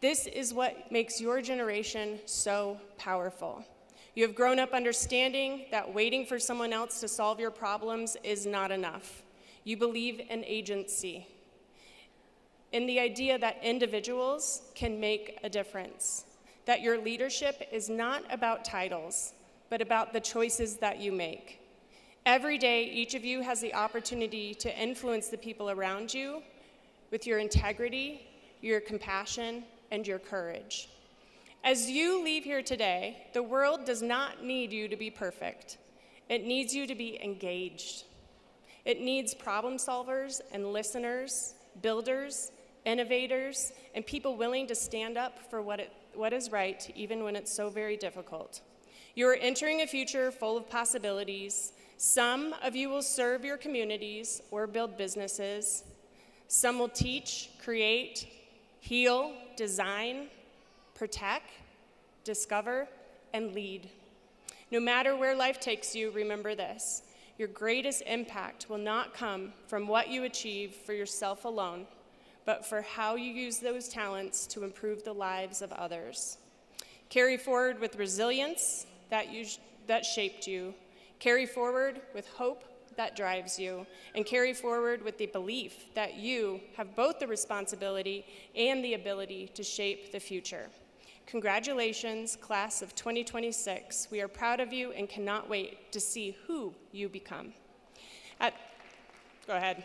This is what makes your generation so powerful. You have grown up understanding that waiting for someone else to solve your problems is not enough. You believe in agency, in the idea that individuals can make a difference, that your leadership is not about titles, but about the choices that you make. Every day, each of you has the opportunity to influence the people around you with your integrity, your compassion, and your courage. As you leave here today, the world does not need you to be perfect. It needs you to be engaged. It needs problem solvers and listeners, builders, innovators, and people willing to stand up for what is right, even when it's so very difficult. You are entering a future full of possibilities. Some of you will serve your communities or build businesses. Some will teach, create, heal, design, protect, discover, and lead. No matter where life takes you, remember this: your greatest impact will not come from what you achieve for yourself alone, but for how you use those talents to improve the lives of others. Carry forward with resilience that shaped you. Carry forward with hope that drives you, and carry forward with the belief that you have both the responsibility and the ability to shape the future. Congratulations, class of 2026. We are proud of you and cannot wait to see who you become. Go ahead.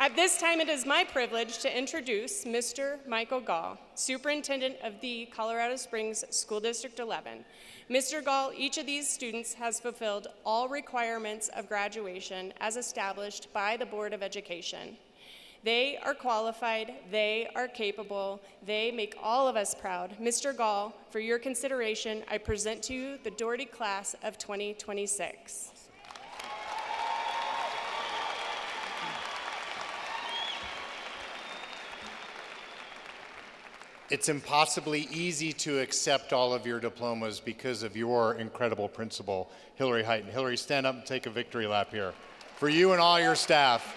At this time, it is my privilege to introduce Mr. Michael Gall, Superintendent of the Colorado Springs School District 11. Mr. Gall, each of these students has fulfilled all requirements of graduation as established by the Board of Education. They are qualified, they are capable, they make all of us proud. Mr. Gall, for your consideration, I present to you the Doherty class of 2026. It's impossibly easy to accept all of your diplomas because of your incredible principal, Hillary Heighton. Hillary, stand up and take a victory lap here for you and all your staff.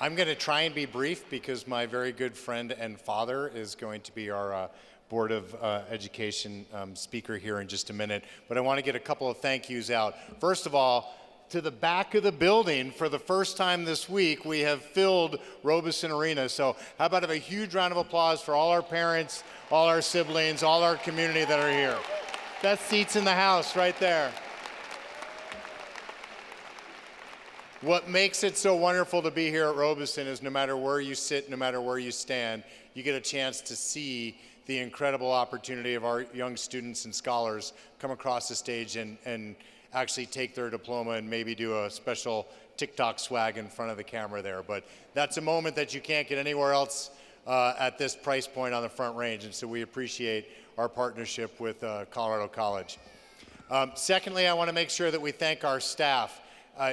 I'm going to try and be brief because my very good friend and father is going to be our Board of Education speaker here in just a minute. But I want to get a couple of thank yous out. First of all, to the back of the building, for the first time this week, we have filled Robeson Arena. So how about a huge round of applause for all our parents, all our siblings, all our community that are here. Best seats in the house right there. What makes it so wonderful to be here at Robeson is no matter where you sit, no matter where you stand, you get a chance to see the incredible opportunity of our young students and scholars come across the stage and actually take their diploma and maybe do a special TikTok swag in front of the camera there. But that's a moment that you can't get anywhere else at this price point on the Front Range, and so we appreciate our partnership with Colorado College. Secondly, I want to make sure that we thank our staff.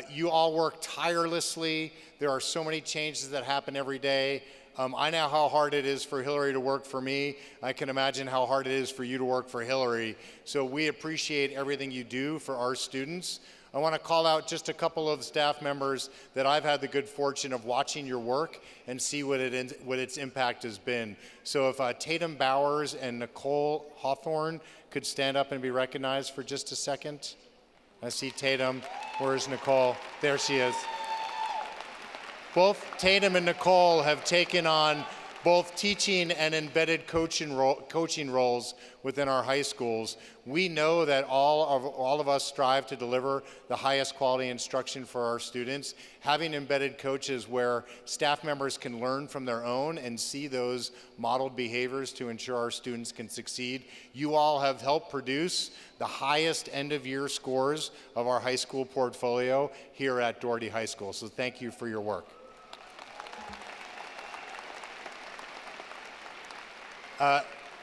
You all work tirelessly. There are so many changes that happen every day. I know how hard it is for Hillary to work for me. I can imagine how hard it is for you to work for Hillary. So we appreciate everything you do for our students. I want to call out just a couple of staff members that I've had the good fortune of watching your work and see what its impact has been. So if Tatum Bowers and Nicole Hawthorne could stand up and be recognized for just a second. I see Tatum. Where's Nicole? There she is. Both Tatum and Nicole have taken on both teaching and embedded coaching roles within our high schools, we know that all of us strive to deliver the highest quality instruction for our students. Having embedded coaches where staff members can learn from their own and see those modeled behaviors to ensure our students can succeed. You all have helped produce the highest end-of-year scores of our high school portfolio here at Doherty High School, so thank you for your work.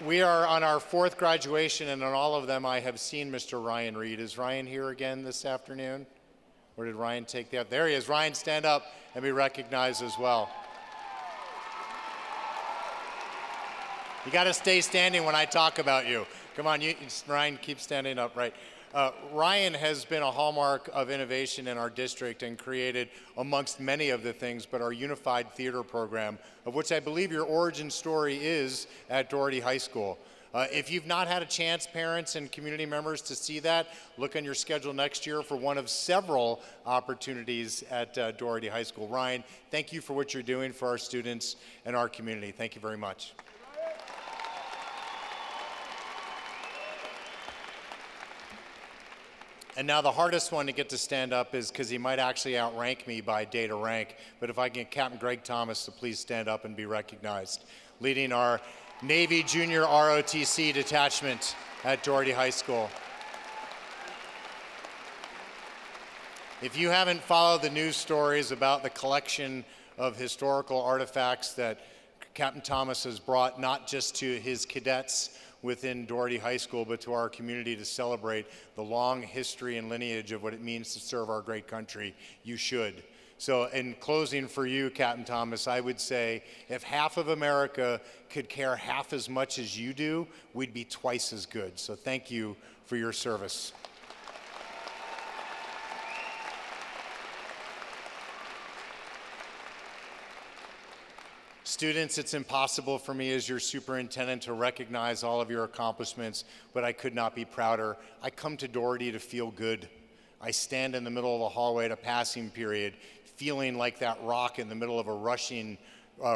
We are on our 4th graduation, and on all of them I have seen Mr. Ryan Reed. Is Ryan here again this afternoon? Or did Ryan take that? There he is. Ryan, stand up and be recognized as well. You got to stay standing when I talk about you. Come on, Ryan, keep standing up, right? Ryan has been a hallmark of innovation in our district and created, amongst many of the things, but our unified theater program, of which I believe your origin story is at Doherty High School. If you've not had a chance, parents and community members, to see that, look on your schedule next year for one of several opportunities at Doherty High School. Ryan, thank you for what you're doing for our students and our community. Thank you very much. And now the hardest one to get to stand up is because he might actually outrank me by data rank, but if I can get Captain Greg Thomas to please stand up and be recognized, leading our Navy Junior ROTC detachment at Doherty High School. If you haven't followed the news stories about the collection of historical artifacts that Captain Thomas has brought not just to his cadets within Doherty High School, but to our community to celebrate the long history and lineage of what it means to serve our great country, you should. So in closing for you, Captain Thomas, I would say if half of America could care half as much as you do, we'd be twice as good. So thank you for your service. Students, it's impossible for me as your superintendent to recognize all of your accomplishments, but I could not be prouder. I come to Doherty to feel good. I stand in the middle of a hallway at a passing period, feeling like that rock in the middle of a rushing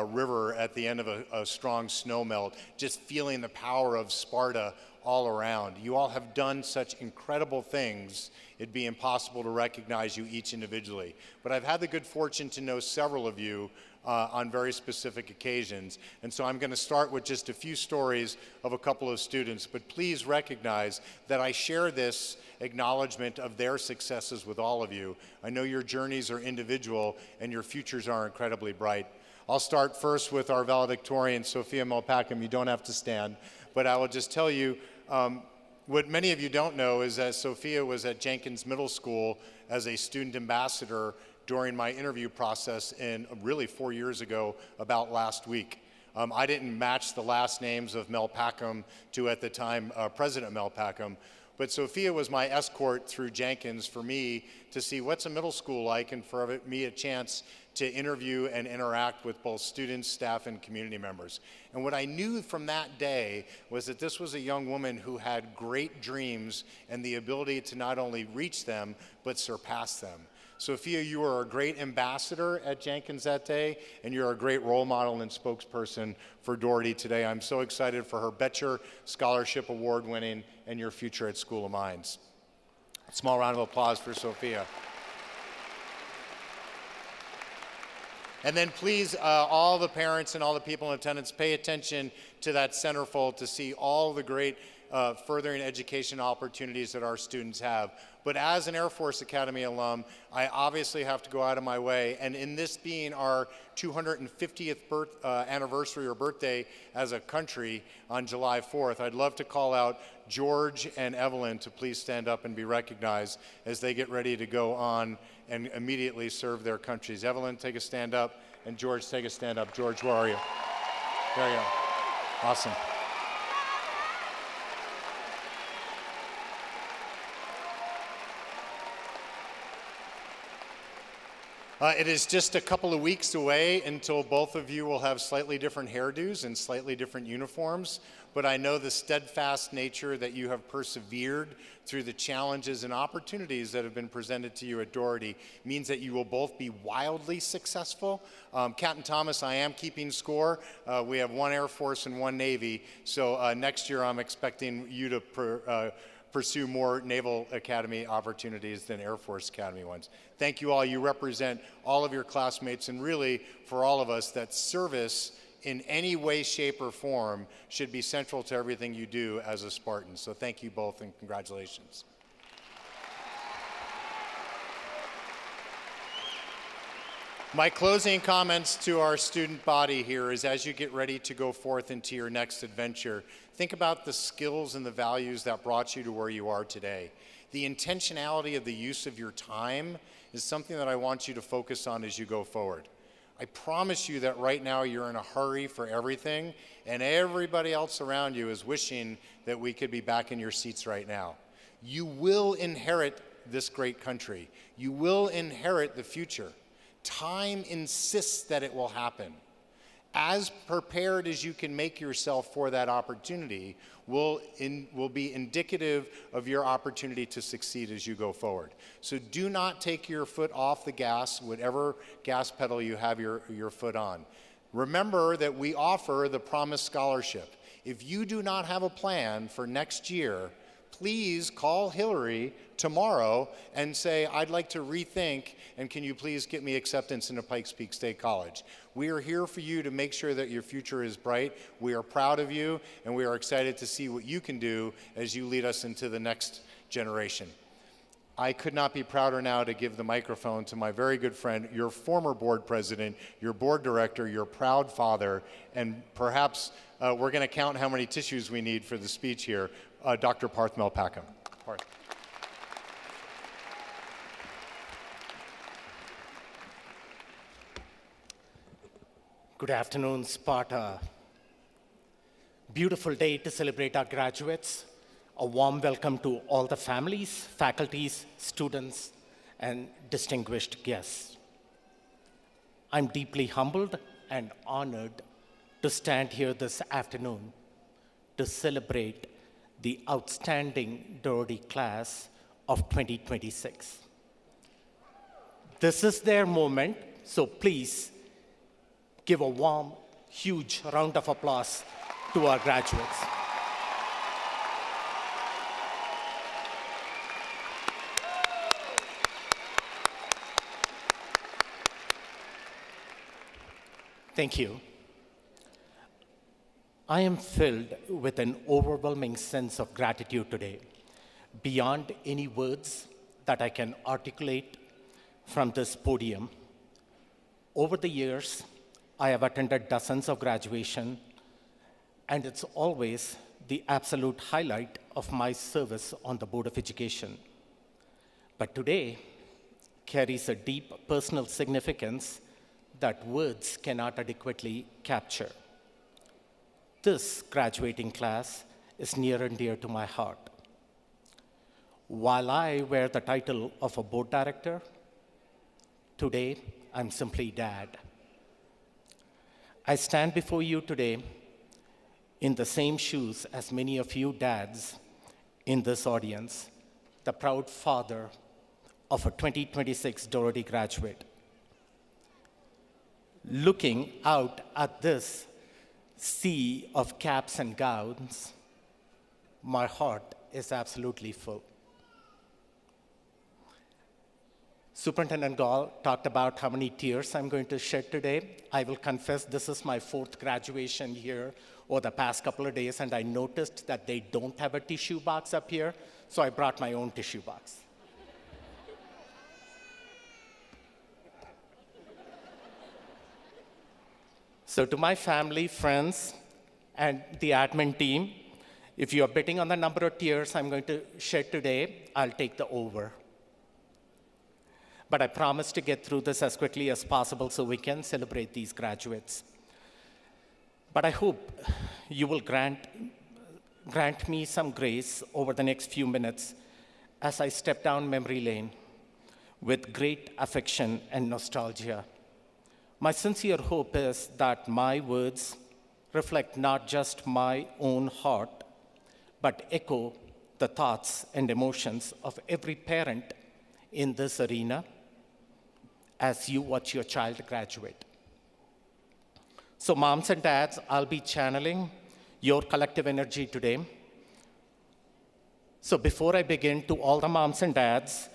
river at the end of a strong snowmelt, just feeling the power of Sparta all around. You all have done such incredible things, it'd be impossible to recognize you each individually. But I've had the good fortune to know several of you on very specific occasions. And so I'm going to start with just a few stories of a couple of students, but please recognize that I share this acknowledgement of their successes with all of you. I know your journeys are individual and your futures are incredibly bright. I'll start first with our valedictorian, Sophia Melpackham. You don't have to stand, but I will just tell you, what many of you don't know is that Sophia was at Jenkins Middle School as a student ambassador during my interview process in really 4 years ago, about last week. I didn't match the last names of Melpackham to, at the time, President Melpackham, but Sophia was my escort through Jenkins for me to see what's a middle school like and for me a chance to interview and interact with both students, staff, and community members. And what I knew from that day was that this was a young woman who had great dreams and the ability to not only reach them, but surpass them. Sophia, you are a great ambassador at Jenkins that day, and you're a great role model and spokesperson for Doherty today. I'm so excited for her Betcher Scholarship Award winning and your future at School of Mines. A small round of applause for Sophia. And then please, all the parents and all the people in attendance, pay attention to that centerfold to see all the great furthering education opportunities that our students have. But as an Air Force Academy alum, I obviously have to go out of my way, and in this being our 250th anniversary or birthday as a country on July 4th, I'd love to call out George and Evelyn to please stand up and be recognized as they get ready to go on and immediately serve their countries. Evelyn, take a stand up, and George, take a stand up. George, where are you? There you go. Awesome. It is just a couple of weeks away until both of you will have slightly different hairdos and slightly different uniforms, but I know the steadfast nature that you have persevered through the challenges and opportunities that have been presented to you at Doherty means that you will both be wildly successful. Captain Thomas, I am keeping score. We have one Air Force and one Navy, so next year I'm expecting you to pursue more Naval Academy opportunities than Air Force Academy ones. Thank you all. You represent all of your classmates, and really, for all of us, that service in any way, shape, or form should be central to everything you do as a Spartan. So thank you both, and congratulations. My closing comments to our student body here is, as you get ready to go forth into your next adventure, think about the skills and the values that brought you to where you are today. The intentionality of the use of your time is something that I want you to focus on as you go forward. I promise you that right now you're in a hurry for everything, and everybody else around you is wishing that we could be back in your seats right now. You will inherit this great country. You will inherit the future. Time insists that it will happen. As prepared as you can make yourself for that opportunity will be indicative of your opportunity to succeed as you go forward. So do not take your foot off the gas, whatever gas pedal you have your foot on. Remember that we offer the Promise Scholarship. If you do not have a plan for next year, please call Hillary tomorrow and say, I'd like to rethink, and can you please get me acceptance into Pikes Peak State College? We are here for you to make sure that your future is bright. We are proud of you, and we are excited to see what you can do as you lead us into the next generation. I could not be prouder now to give the microphone to my very good friend, your former board president, your board director, your proud father, and perhaps we're going to count how many tissues we need for the speech here, Dr. Parth Melpackham. Parth. Good afternoon, Sparta. Beautiful day to celebrate our graduates. A warm welcome to all the families, faculties, students, and distinguished guests. I'm deeply humbled and honored to stand here this afternoon to celebrate the outstanding Doherty class of 2026. This is their moment, so please give a warm, huge round of applause to our graduates. Thank you. I am filled with an overwhelming sense of gratitude today, beyond any words that I can articulate from this podium. Over the years, I have attended dozens of graduation, and it's always the absolute highlight of my service on the Board of Education. But today carries a deep personal significance that words cannot adequately capture. This graduating class is near and dear to my heart. While I wear the title of a board director, today I'm simply dad. I stand before you today in the same shoes as many of you dads in this audience, the proud father of a 2026 Doherty graduate. Looking out at this sea of caps and gowns, my heart is absolutely full. Superintendent Gall talked about how many tears I'm going to shed today. I will confess this is my 4th graduation here over the past couple of days, and I noticed that they don't have a tissue box up here, so I brought my own tissue box. So to my family, friends, and the admin team, if you are betting on the number of tears I'm going to shed today, I'll take the over. But I promise to get through this as quickly as possible so we can celebrate these graduates. But I hope you will grant me some grace over the next few minutes as I step down memory lane with great affection and nostalgia. My sincere hope is that my words reflect not just my own heart, but echo the thoughts and emotions of every parent in this arena as you watch your child graduate. So moms and dads, I'll be channeling your collective energy today. So before I begin, to all the moms and dads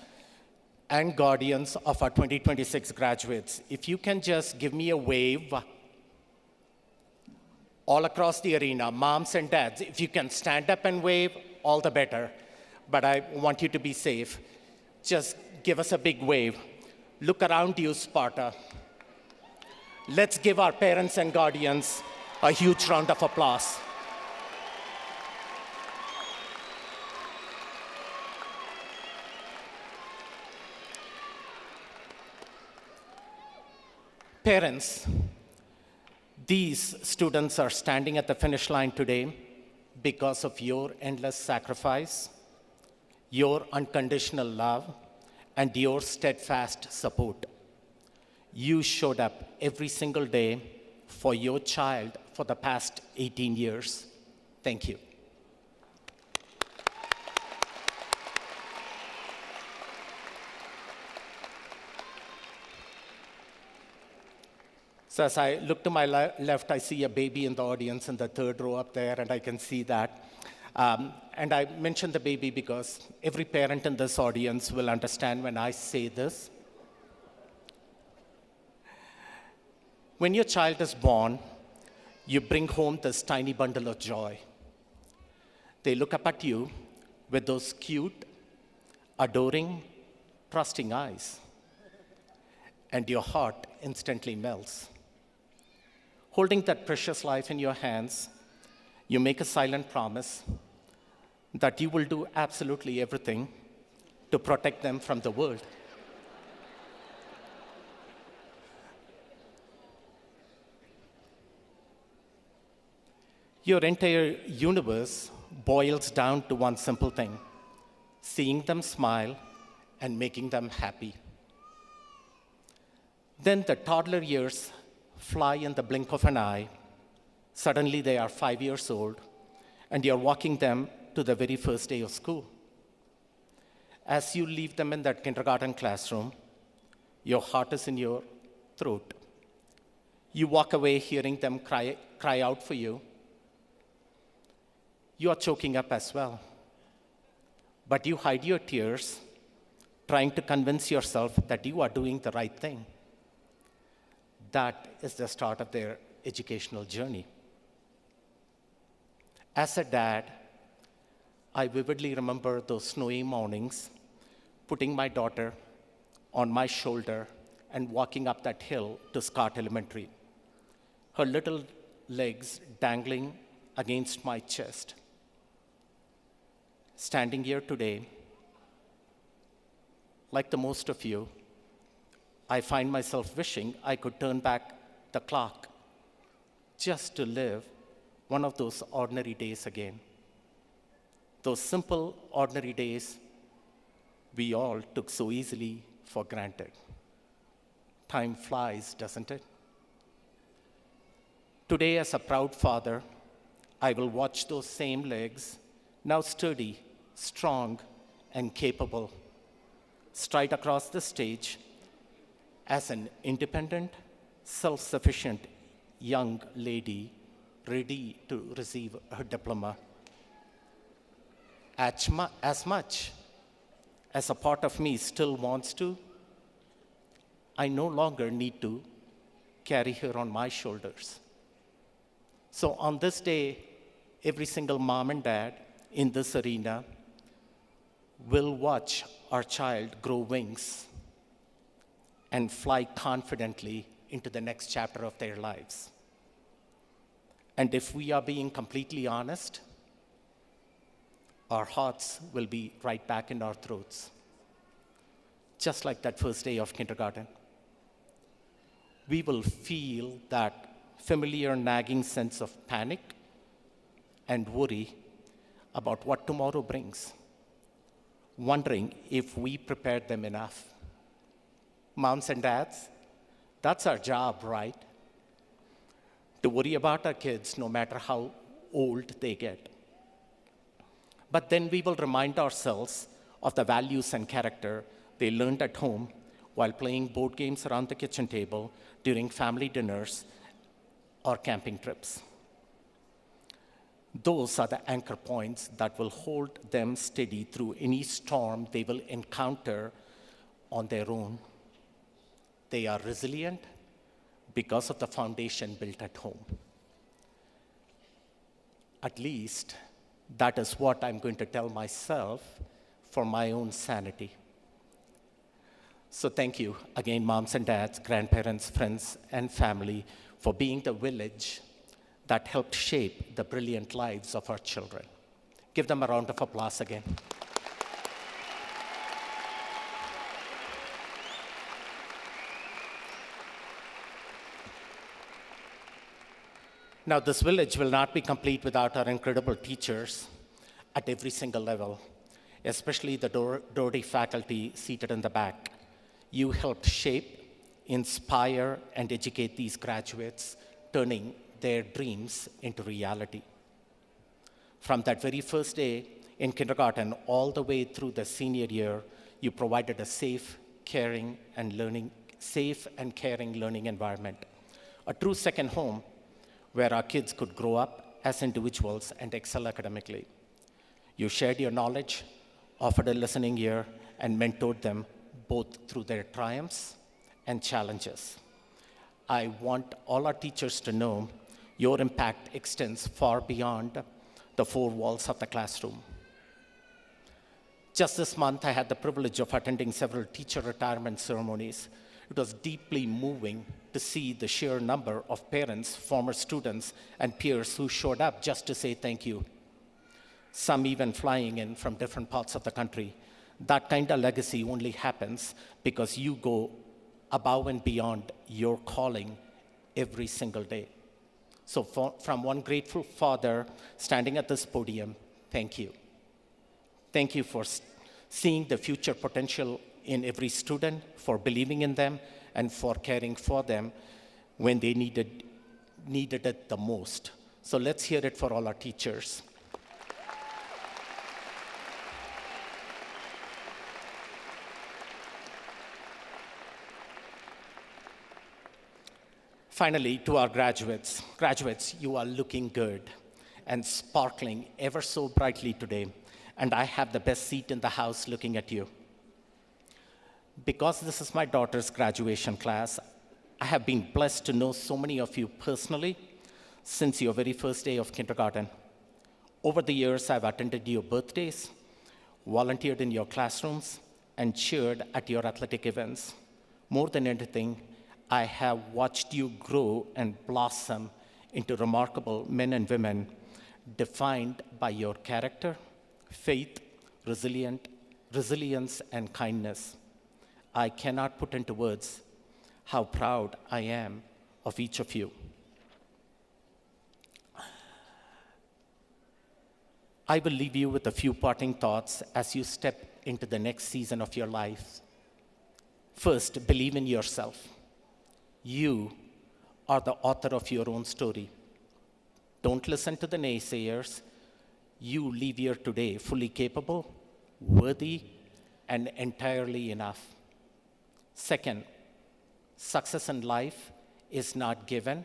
and guardians of our 2026 graduates, if you can just give me a wave all across the arena, moms and dads, if you can stand up and wave, all the better. But I want you to be safe. Just give us a big wave. Look around you, Sparta. Let's give our parents and guardians a huge round of applause. Parents, these students are standing at the finish line today because of your endless sacrifice, your unconditional love, and your steadfast support. You showed up every single day for your child for the past 18 years. Thank you. So as I look to my left, I see a baby in the audience in the third row up there, and I can see that. And I mention the baby because every parent in this audience will understand when I say this. When your child is born, you bring home this tiny bundle of joy. They look up at you with those cute, adoring, trusting eyes, and your heart instantly melts. Holding that precious life in your hands, you make a silent promise that you will do absolutely everything to protect them from the world. Your entire universe boils down to one simple thing: seeing them smile and making them happy. Then the toddler years fly in the blink of an eye. Suddenly they are 5 years old, and you're walking them to the very first day of school. As you leave them in that kindergarten classroom, your heart is in your throat. You walk away hearing them cry out for you. You are choking up as well. But you hide your tears, trying to convince yourself that you are doing the right thing. That is the start of their educational journey. As a dad, I vividly remember those snowy mornings, putting my daughter on my shoulder and walking up that hill to Scott Elementary, her little legs dangling against my chest. Standing here today, like the most of you, I find myself wishing I could turn back the clock just to live one of those ordinary days again. Those simple, ordinary days we all took so easily for granted. Time flies, doesn't it? Today, as a proud father, I will watch those same legs, now sturdy, strong, and capable, stride across the stage as an independent, self-sufficient young lady ready to receive her diploma. As much as a part of me still wants to, I no longer need to carry her on my shoulders. So on this day, every single mom and dad in this arena will watch our child grow wings and fly confidently into the next chapter of their lives. And if we are being completely honest, our hearts will be right back in our throats, just like that first day of kindergarten. We will feel that familiar nagging sense of panic and worry about what tomorrow brings, wondering if we prepared them enough, Moms and dads, that's our job, right? To worry about our kids no matter how old they get. But then we will remind ourselves of the values and character they learned at home while playing board games around the kitchen table during family dinners or camping trips. Those are the anchor points that will hold them steady through any storm they will encounter on their own. They are resilient because of the foundation built at home. At least, that is what I'm going to tell myself for my own sanity. So thank you again, moms and dads, grandparents, friends, and family, for being the village that helped shape the brilliant lives of our children. Give them a round of applause again. Now, this village will not be complete without our incredible teachers at every single level, especially the Doherty faculty seated in the back. You helped shape, inspire, and educate these graduates, turning their dreams into reality. From that very first day in kindergarten all the way through the senior year, you provided a safe, caring learning environment, a true second home where our kids could grow up as individuals and excel academically. You shared your knowledge, offered a listening ear, and mentored them both through their triumphs and challenges. I want all our teachers to know your impact extends far beyond the four walls of the classroom. Just this month, I had the privilege of attending several teacher retirement ceremonies. It was deeply moving to see the sheer number of parents, former students, and peers who showed up just to say thank you. Some even flying in from different parts of the country. That kind of legacy only happens because you go above and beyond your calling every single day. So from one grateful father standing at this podium, thank you. Thank you for seeing the future potential in every student, for believing in them, and for caring for them when they needed it the most. So let's hear it for all our teachers. Finally, to our graduates. Graduates, you are looking good and sparkling ever so brightly today, and I have the best seat in the house looking at you. Because this is my daughter's graduation class, I have been blessed to know so many of you personally since your very first day of kindergarten. Over the years, I've attended your birthdays, volunteered in your classrooms, and cheered at your athletic events. More than anything, I have watched you grow and blossom into remarkable men and women defined by your character, faith, resilience, and kindness. I cannot put into words how proud I am of each of you. I will leave you with a few parting thoughts as you step into the next season of your life. First, believe in yourself. You are the author of your own story. Don't listen to the naysayers. You leave here today fully capable, worthy, and entirely enough. Second, success in life is not given,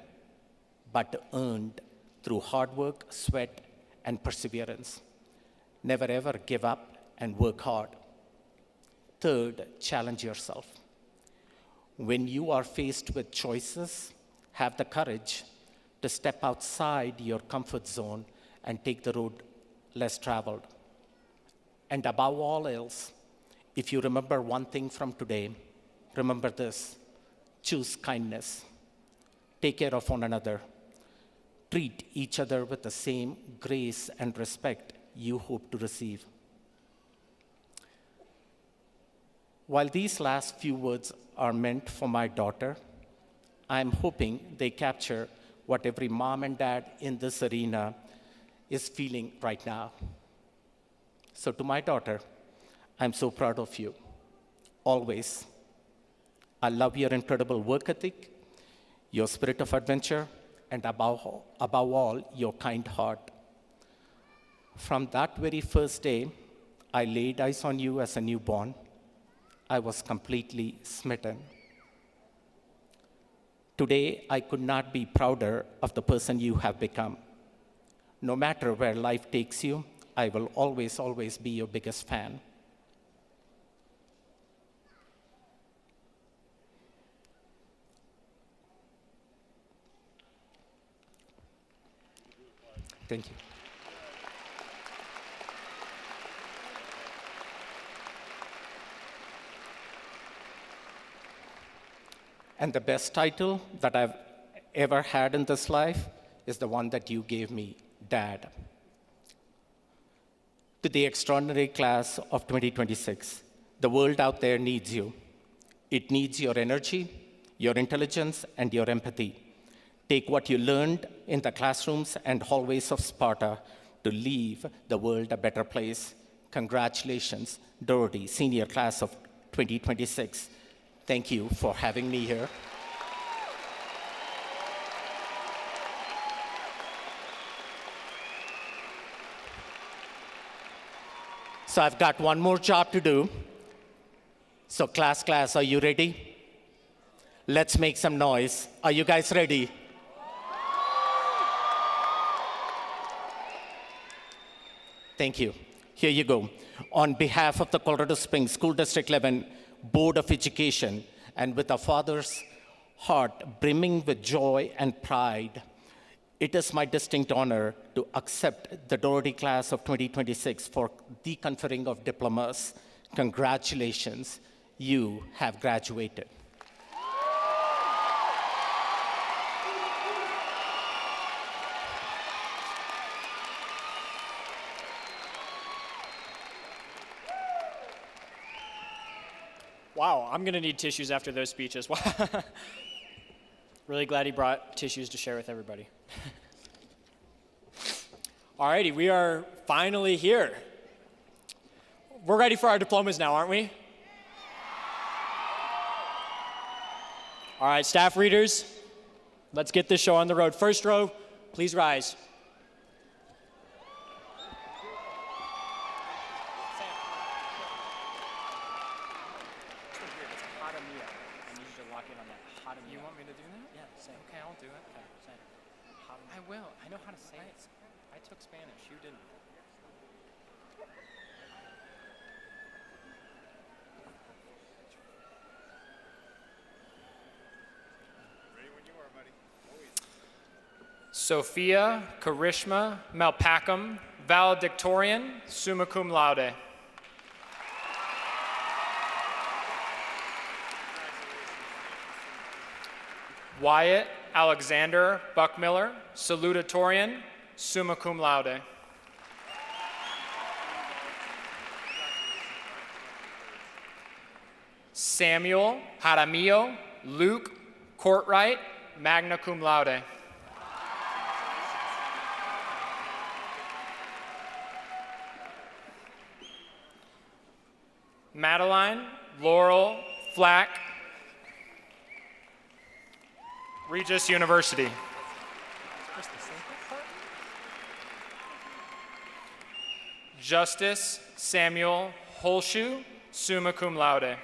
but earned through hard work, sweat, and perseverance. Never ever give up and work hard. Third, challenge yourself. When you are faced with choices, have the courage to step outside your comfort zone and take the road less traveled. And above all else, if you remember one thing from today, remember this: choose kindness. Take care of one another. Treat each other with the same grace and respect you hope to receive. While these last few words are meant for my daughter, I'm hoping they capture what every mom and dad in this arena is feeling right now. So to my daughter, I'm so proud of you. Always. I love your incredible work ethic, your spirit of adventure, and above all, your kind heart. From that very first day, I laid eyes on you as a newborn. I was completely smitten. Today, I could not be prouder of the person you have become. No matter where life takes you, I will always, always be your biggest fan. Thank you. And the best title that I've ever had in this life is the one that you gave me, Dad. To the extraordinary class of 2026, the world out there needs you. It needs your energy, your intelligence, and your empathy. Take what you learned in the classrooms and hallways of Sparta to leave the world a better place. Congratulations, Doherty, senior class of 2026. Thank you for having me here. So I've got one more job to do. So class, are you ready? Let's make some noise. Are you guys ready? Thank you. Here you go. On behalf of the Colorado Springs School District 11 Board of Education, and with a father's heart brimming with joy and pride, it is my distinct honor to accept the Doherty class of 2026 for the conferring of diplomas. Congratulations, you have graduated. Wow, I'm gonna need tissues after those speeches. Really glad he brought tissues to share with everybody. Alrighty, we are finally here. We're ready for our diplomas now, aren't we? All right, staff readers, let's get this show on the road. First row, please rise. You want me to do that? Yeah, say. Okay, I'll do it. Okay, say. I will. I know how to say it. I took Spanish. You didn't. Ready when you are, buddy. Sophia Karishma Malpacum, Valedictorian, summa cum laude. Wyatt Alexander Buckmiller, Salutatorian, summa cum laude. Samuel Jaramillo Luke Courtwright, magna cum laude. Madeline Laurel Flack, Regis University. Justice Samuel Holshoe, summa cum laude.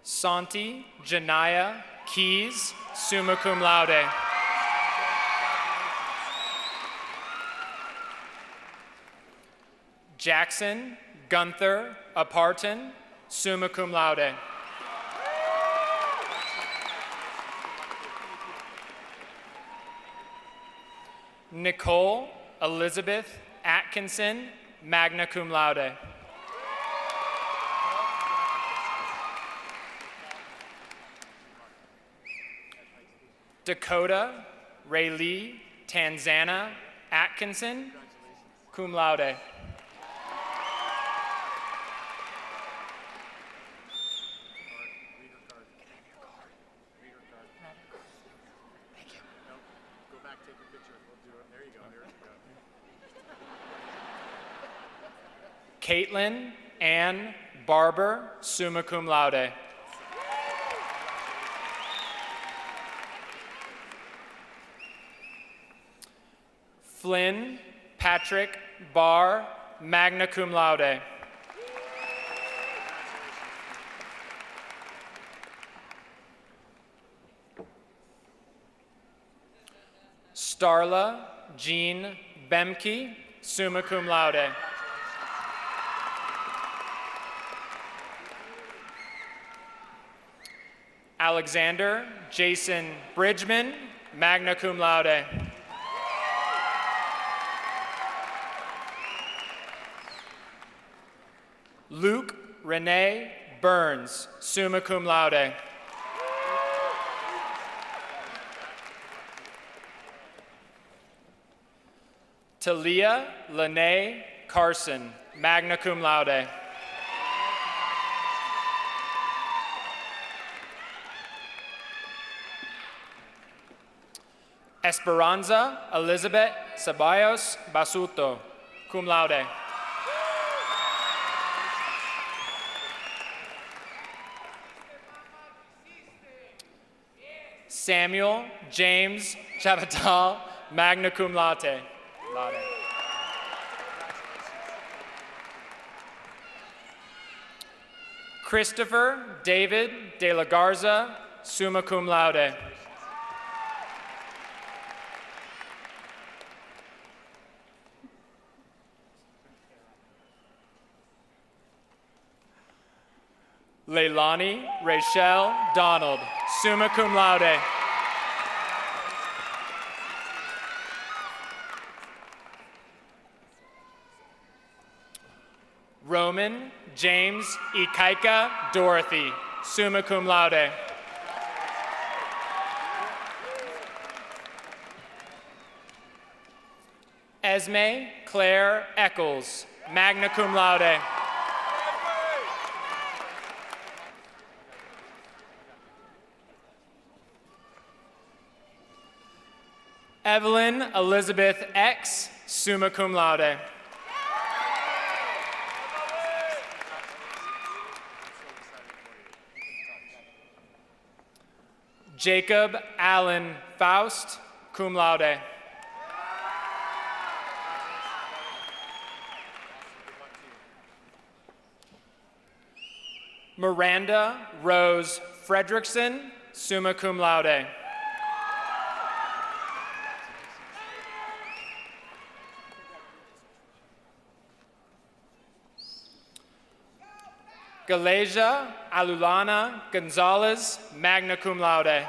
Santi Janaya Keys, summa cum laude. Jackson Gunther Aparton, summa cum laude. Nicole Elizabeth Atkinson, magna cum laude. Dakota Raylee Tanzana Atkinson, cum laude. Caitlin Ann Barber, summa cum laude. Flynn Patrick Barr, magna cum laude. Starla Jean Bemke, summa cum laude. Alexander Jason Bridgman, magna cum laude. Luke Renee Burns, summa cum laude. Talia Lene Carson, magna cum laude. Esperanza Elizabeth Ceballos Basuto, cum laude. Samuel James Chavatal, magna cum laude. Christopher David de la Garza, summa cum laude. Leilani Rachel Donald, summa cum laude. Roman James Ikaika Dorothy, summa cum laude. Esme Claire Eccles, magna cum laude. Evelyn Elizabeth X, summa cum laude. Jacob Allen Faust, cum laude. Miranda Rose Fredrickson, summa cum laude. Galasia Alulana Gonzalez, magna cum laude.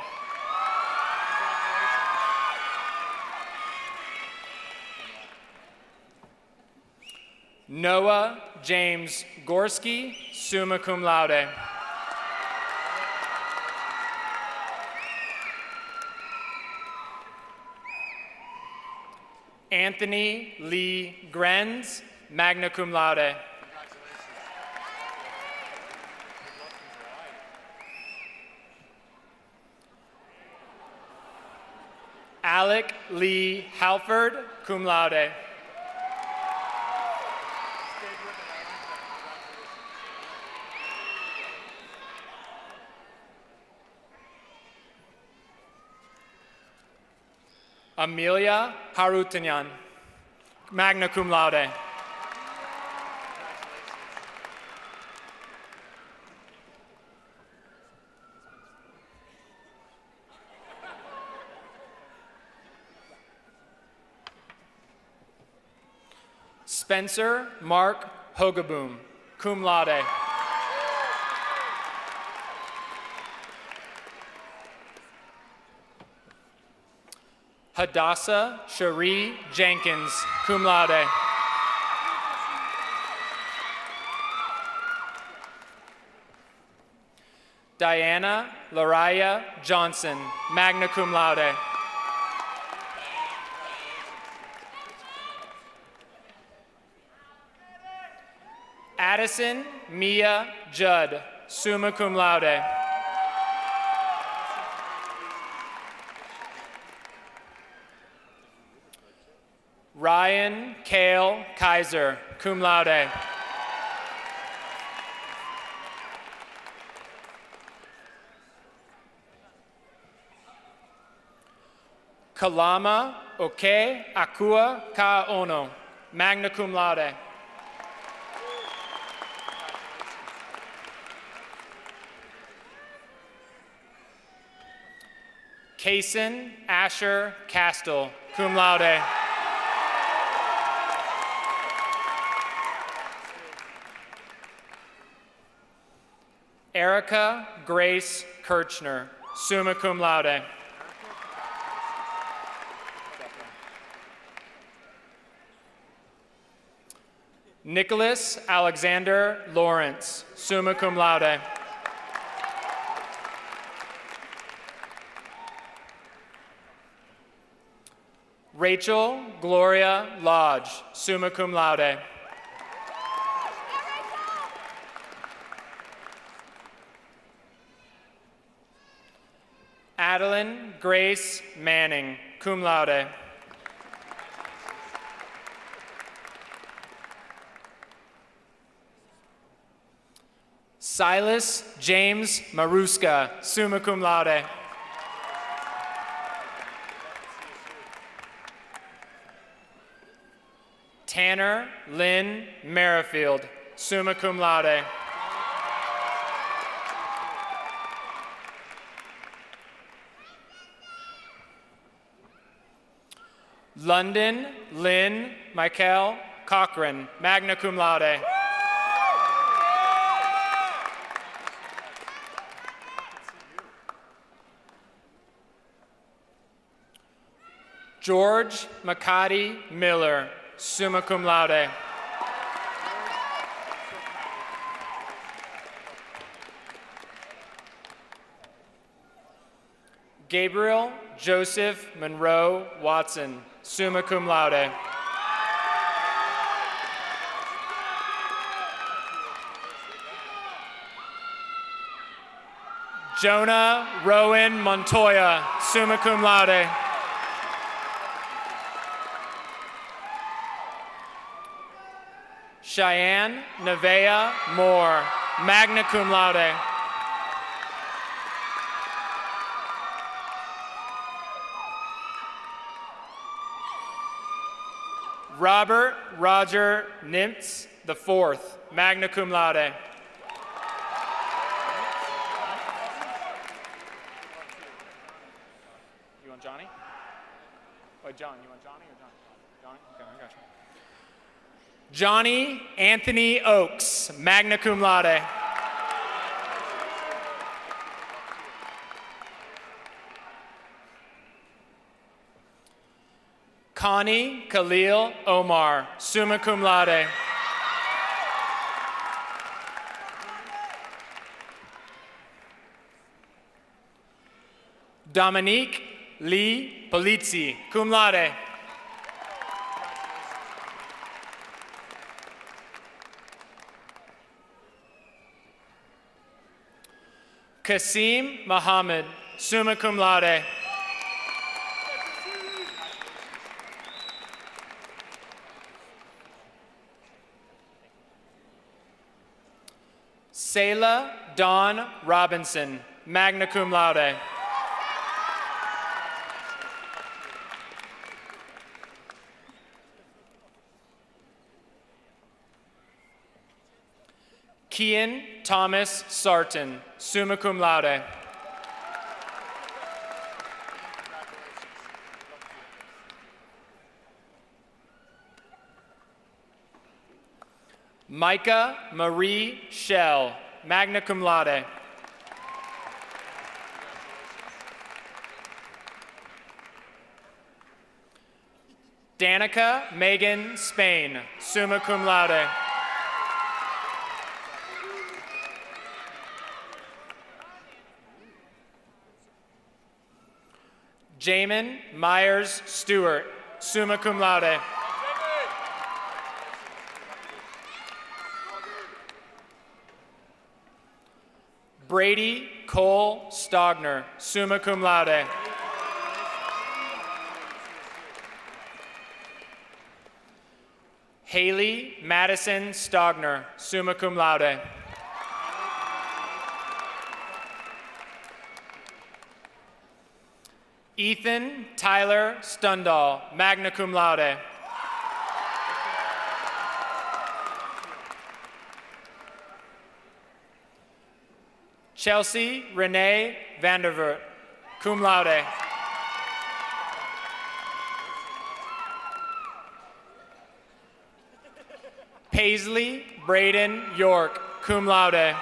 Noah James Gorski, summa cum laude. Anthony Lee Grenz, magna cum laude. Alec Lee Halford, cum laude. Amelia Harutanyan, magna cum laude. Spencer Mark Hogaboom, cum laude. Hadassah Cherie Jenkins, cum laude. Diana Laraya Johnson, magna cum laude. Addison Mia Judd, summa cum laude. Ryan Kale Kaiser, cum laude. Kalama Oke Akua Ka Ono, magna cum laude. Kason Asher Castle, cum laude. Erica Grace Kirchner, summa cum laude. Nicholas Alexander Lawrence, summa cum laude. Rachel Gloria Lodge, summa cum laude. Adeline Grace Manning, cum laude. Silas James Maruska, summa cum laude. Tanner Lynn Merrifield, summa cum laude. London Lynn Michael Cochran, magna cum laude. George Makati Miller, summa cum laude. Gabriel Joseph Monroe Watson, summa cum laude. Jonah Rowan Montoya, summa cum laude. Cheyenne Nevea Moore, magna cum laude. Robert Roger Nimtz IV, magna cum laude. You want Johnny? Wait, John, you want Johnny or John? Johnny? Okay, I got you. Johnny Anthony Oakes, magna cum laude. Connie Khalil Omar, summa cum laude. Dominique Lee Polizzi, cum laude. Kasim Muhammad, summa cum laude. Sayla Dawn Robinson, magna cum laude. Kian Thomas Sarton, summa cum laude. Micah Marie Shell, magna cum laude. Danica Megan Spain, summa cum laude. Jamin Myers Stewart, summa cum laude. Brady Cole Stogner, summa cum laude. Haley Madison Stogner, summa cum laude. Ethan Tyler Stundall, magna cum laude. Chelsea Renee Vandervoort, cum laude. Paisley Braden York, cum laude.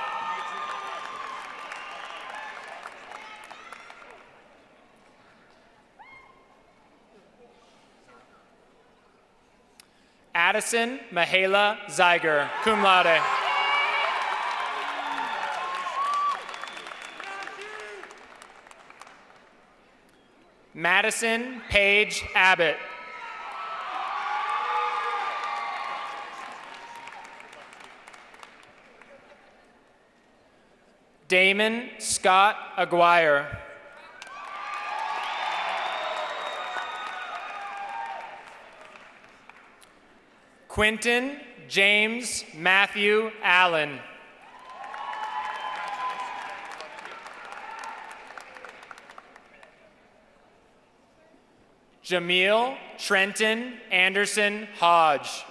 Addison Mahala Zeiger, cum laude. Madison Paige Abbott. Damon Scott Aguirre. Quinton James Matthew Allen. Jameel Trenton Anderson Hodge.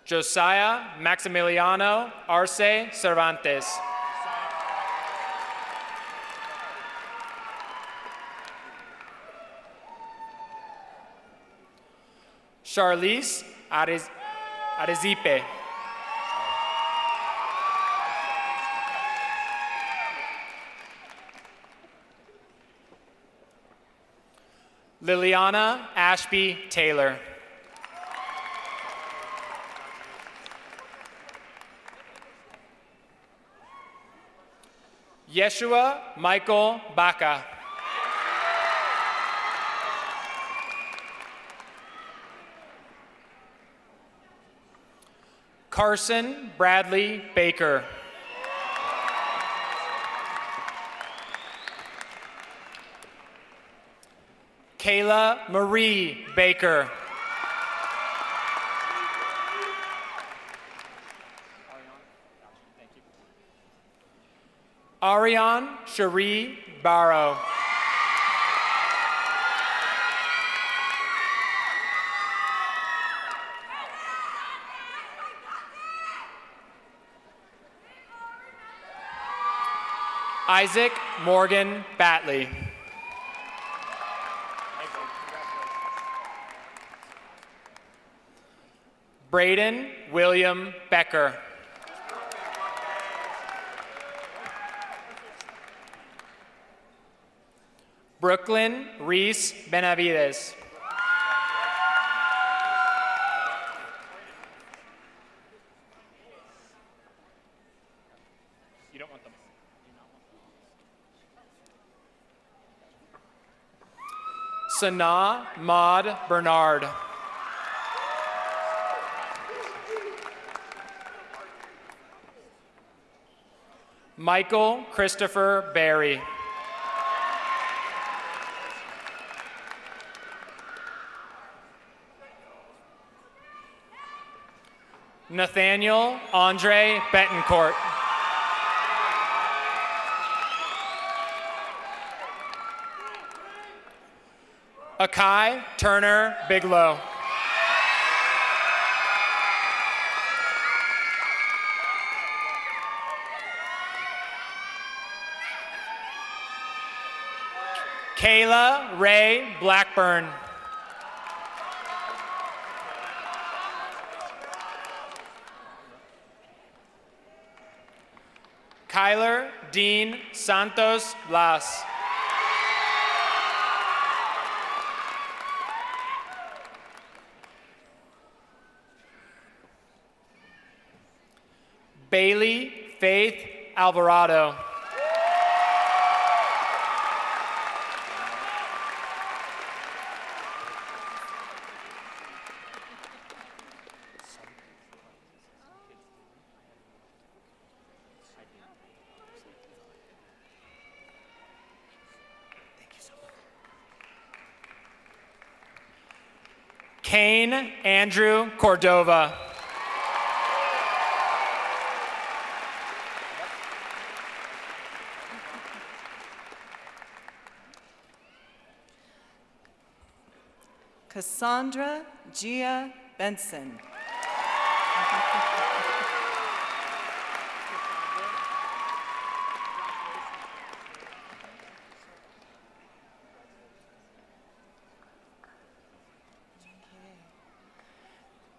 Josiah Maximiliano Arce Cervantes. Charlize Arezipe. Liliana Ashby Taylor. Yeshua Michael Baca. Carson Bradley Baker. Kayla Marie Baker. Ariane Cherie Barrow. Isaac Morgan Batley. Braden William Becker. Brooklyn Reese Benavides. You don't want them. Sanaa Maud Bernard. Michael Christopher Barry. Nathaniel Andre Betancourt. Akai Turner Bigelow. Kayla Ray Blackburn. Kyler Dean Santos Blas. Bailey Faith Alvarado. Kane Andrew Cordova. Cassandra Gia Benson.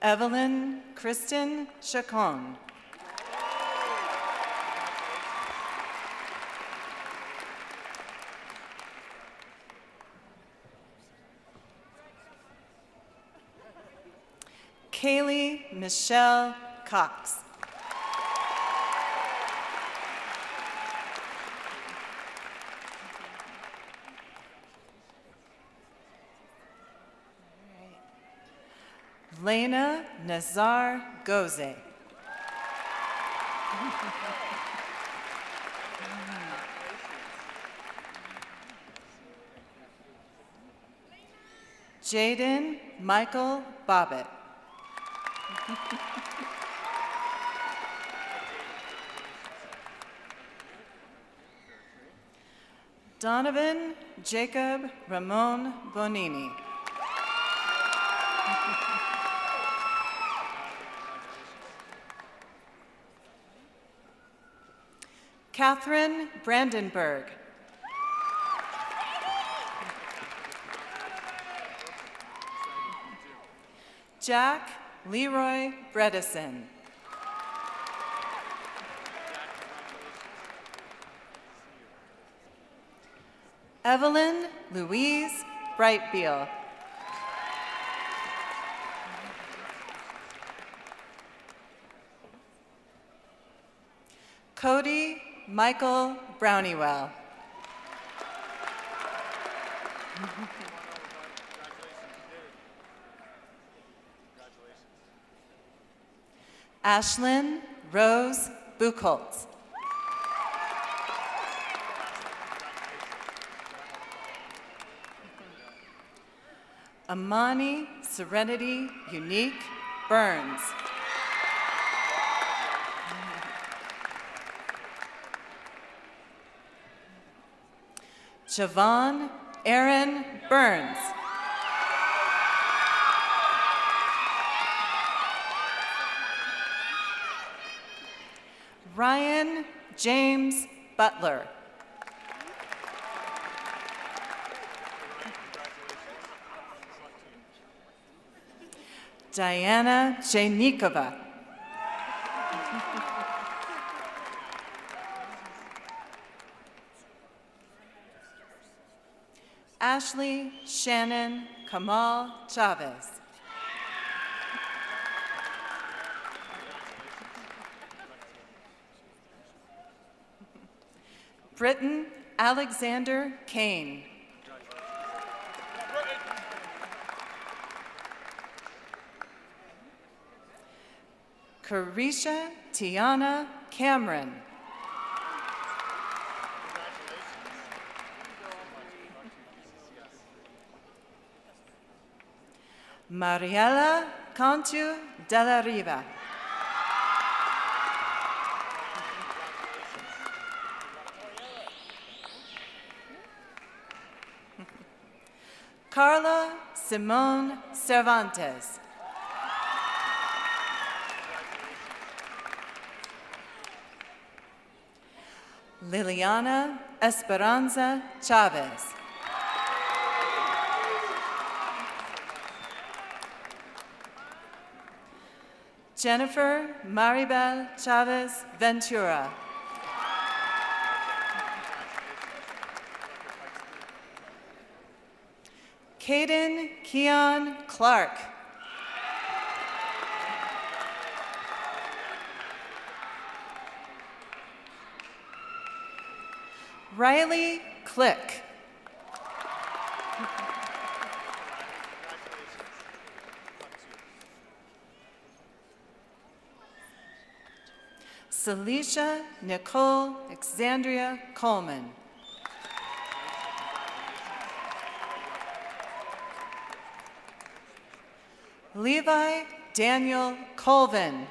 Evelyn Kristen Chacon. Kaylee Michelle Cox. Lena Nazar Goze. Jaden Michael Bobbitt. Donovan Jacob Ramon Bonini. Catherine Brandenburg. Jack Leroy Bredesen. Evelyn Louise Brightbeal. Cody Michael Brownywell. Ashlyn Rose Buchholz. Amani Serenity Unique Burns. Javon Aaron Burns. Ryan James Butler. Diana Jainikova. Ashley Shannon Kamal Chavez. Britton Alexander Kane. Carisha Tiana Cameron. Mariela Cantu Della Riva. Carla Simone Cervantes. Liliana Esperanza Chavez. Jennifer Maribel Chavez Ventura. Caden Keon Clark. Riley Click. Celicia Nicole Alexandria Coleman. Levi Daniel Colvin.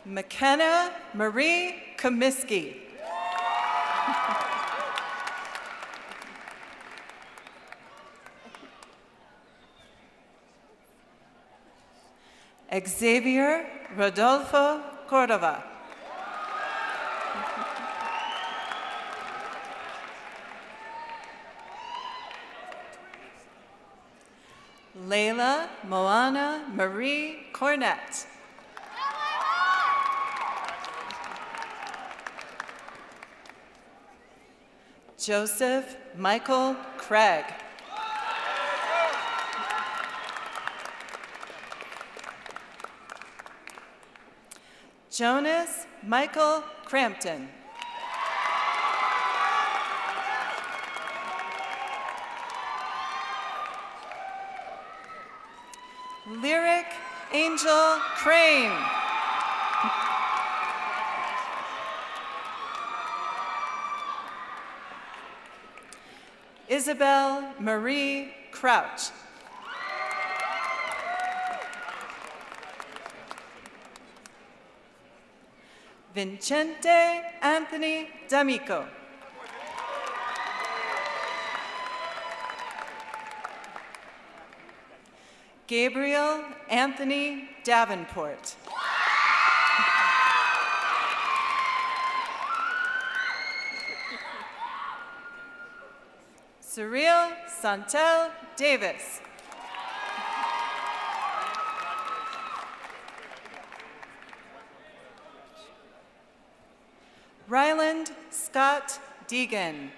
McKenna Marie Comiskey. Xavier Rodolfo Cordova. Layla Moana Marie Cornett. Joseph Michael Craig. Jonas Michael Crampton. Lyric Angel Crane. Isabel Marie Crouch. Vincente Anthony D'Amico. Gabriel Anthony Davenport. Cyril Santel Davis. Ryland Scott Deegan.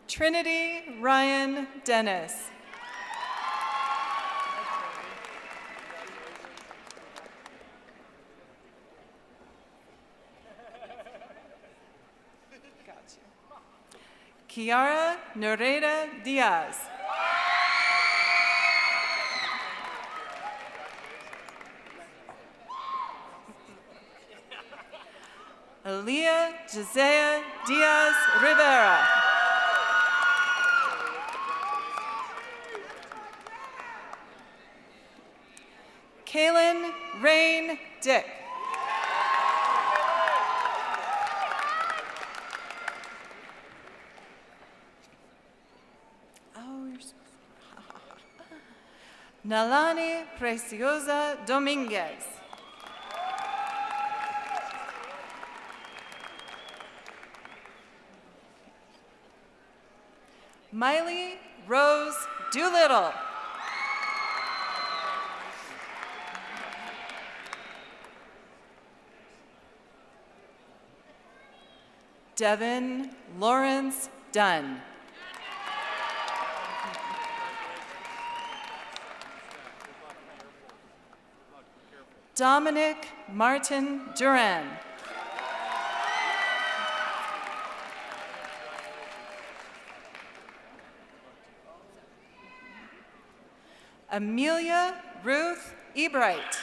Trinity Ryan Dennis. Kiara Noreda Diaz. Aaliyah Josiah Diaz Rivera. Kaylin Rain Dick. Oh, you're so Nalani Preciosa Dominguez. Miley Rose Doolittle. Devin Lawrence Dunn. Dominic Martin Duran. Amelia Ruth Ebright.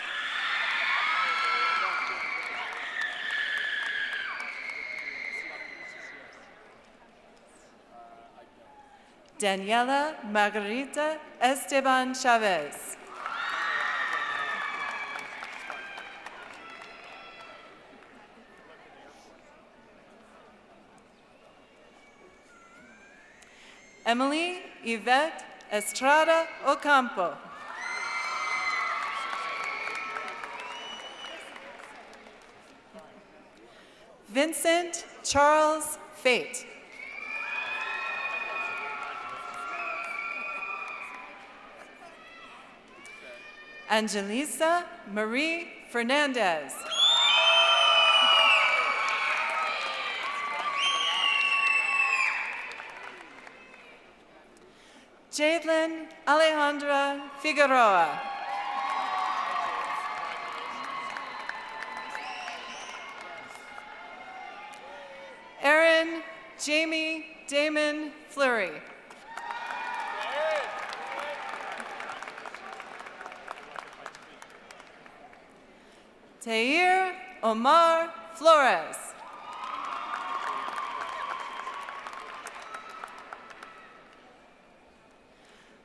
Daniela Margarita Esteban Chavez. Emily Yvette Estrada Ocampo. Vincent Charles Fate. Angelisa Marie Fernandez. Jadelyn Alejandra Figueroa. Aaron Jamie Damon Fleury. Tair Omar Flores.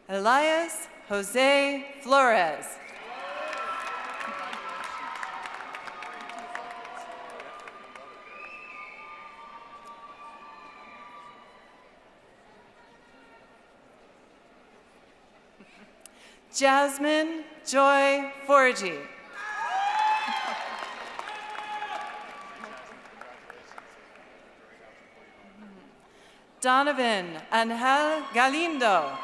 Elias Jose Flores. Jasmine Joy Forgy. Donovan Angel Galindo.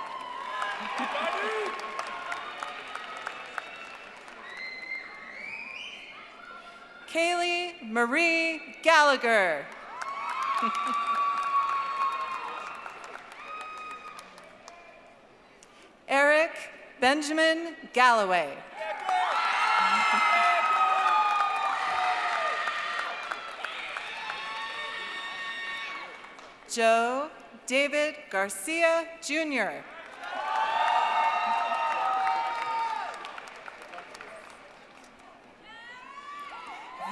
Kaylee Marie Gallagher. Eric Benjamin Galloway. Joe David Garcia Jr.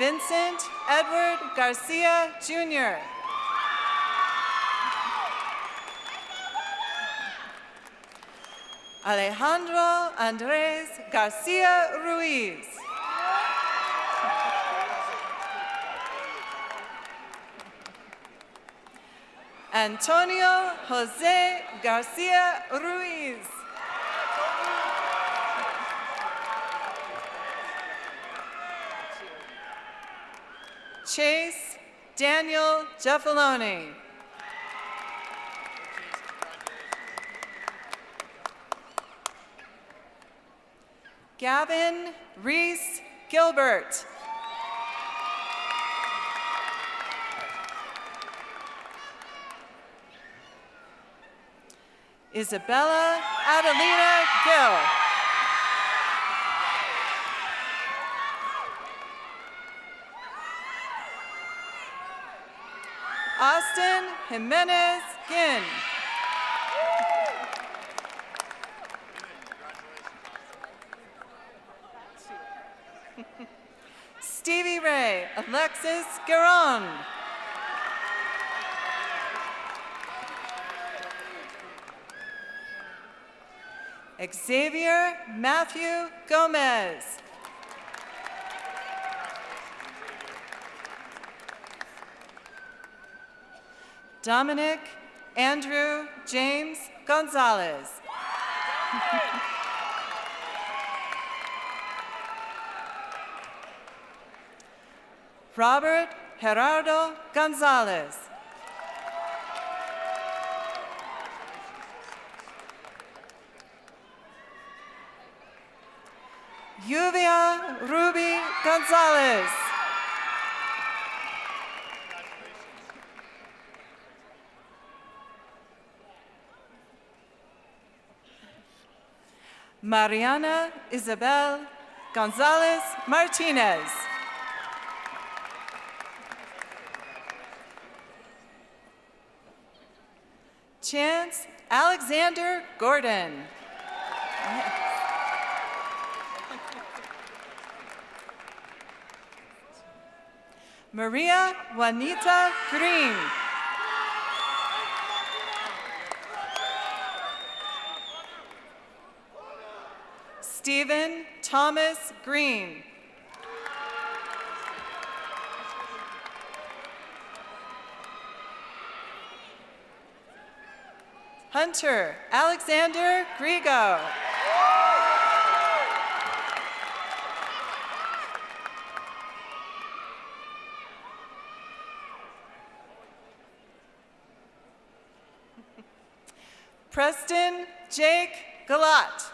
Vincent Edward Garcia Jr. Alejandro Andres Garcia Ruiz. Antonio Jose Garcia Ruiz. Chase Daniel Jeffaloni. Gavin Reese Gilbert. Isabella Adelina Gill. Austin Jimenez Ginn. Stevie Ray Alexis Garon. Xavier Matthew Gomez. Dominic Andrew James Gonzalez. Robert Gerardo Gonzalez. Yuvia Ruby Gonzalez. Mariana Isabel Gonzalez Martinez. Chance Alexander Gordon. Maria Juanita Green. Stephen Thomas Green. Hunter Alexander Grigo. Preston Jake Galat.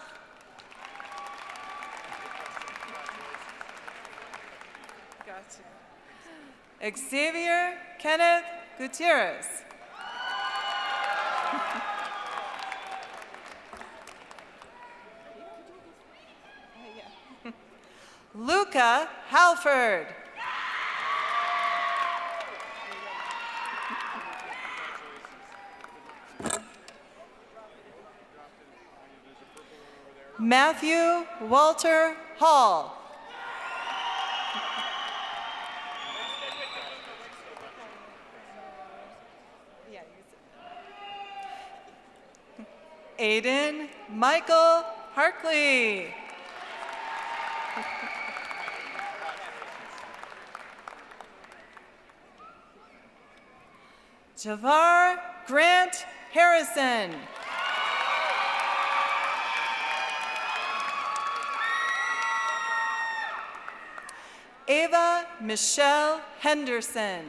Xavier Kenneth Gutierrez. Luca Halford. Matthew Walter Hall. Aiden Michael Harkley. Javar Grant Harrison. Ava Michelle Henderson.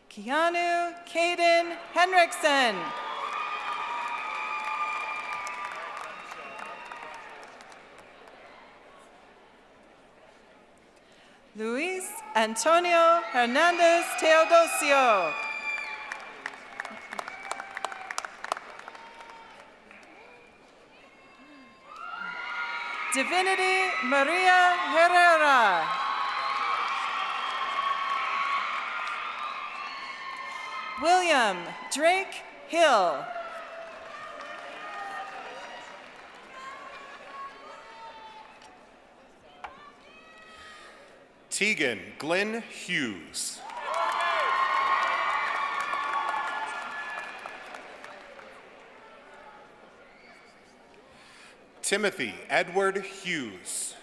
Keanu Caden Henriksen. Luis Antonio Hernandez Teodosio. Divinity Maria Herrera. William Drake Hill. Tegan Glenn Hughes. Timothy Edward Hughes.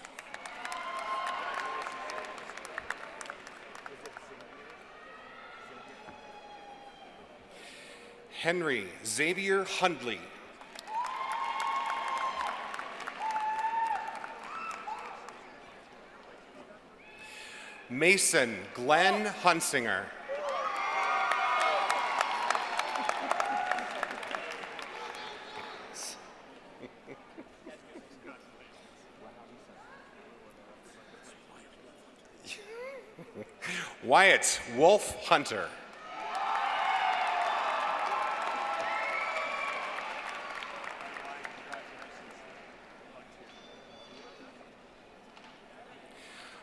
Henry Xavier Hundley. Mason Glenn Hunsinger. Wyatt Wolf Hunter.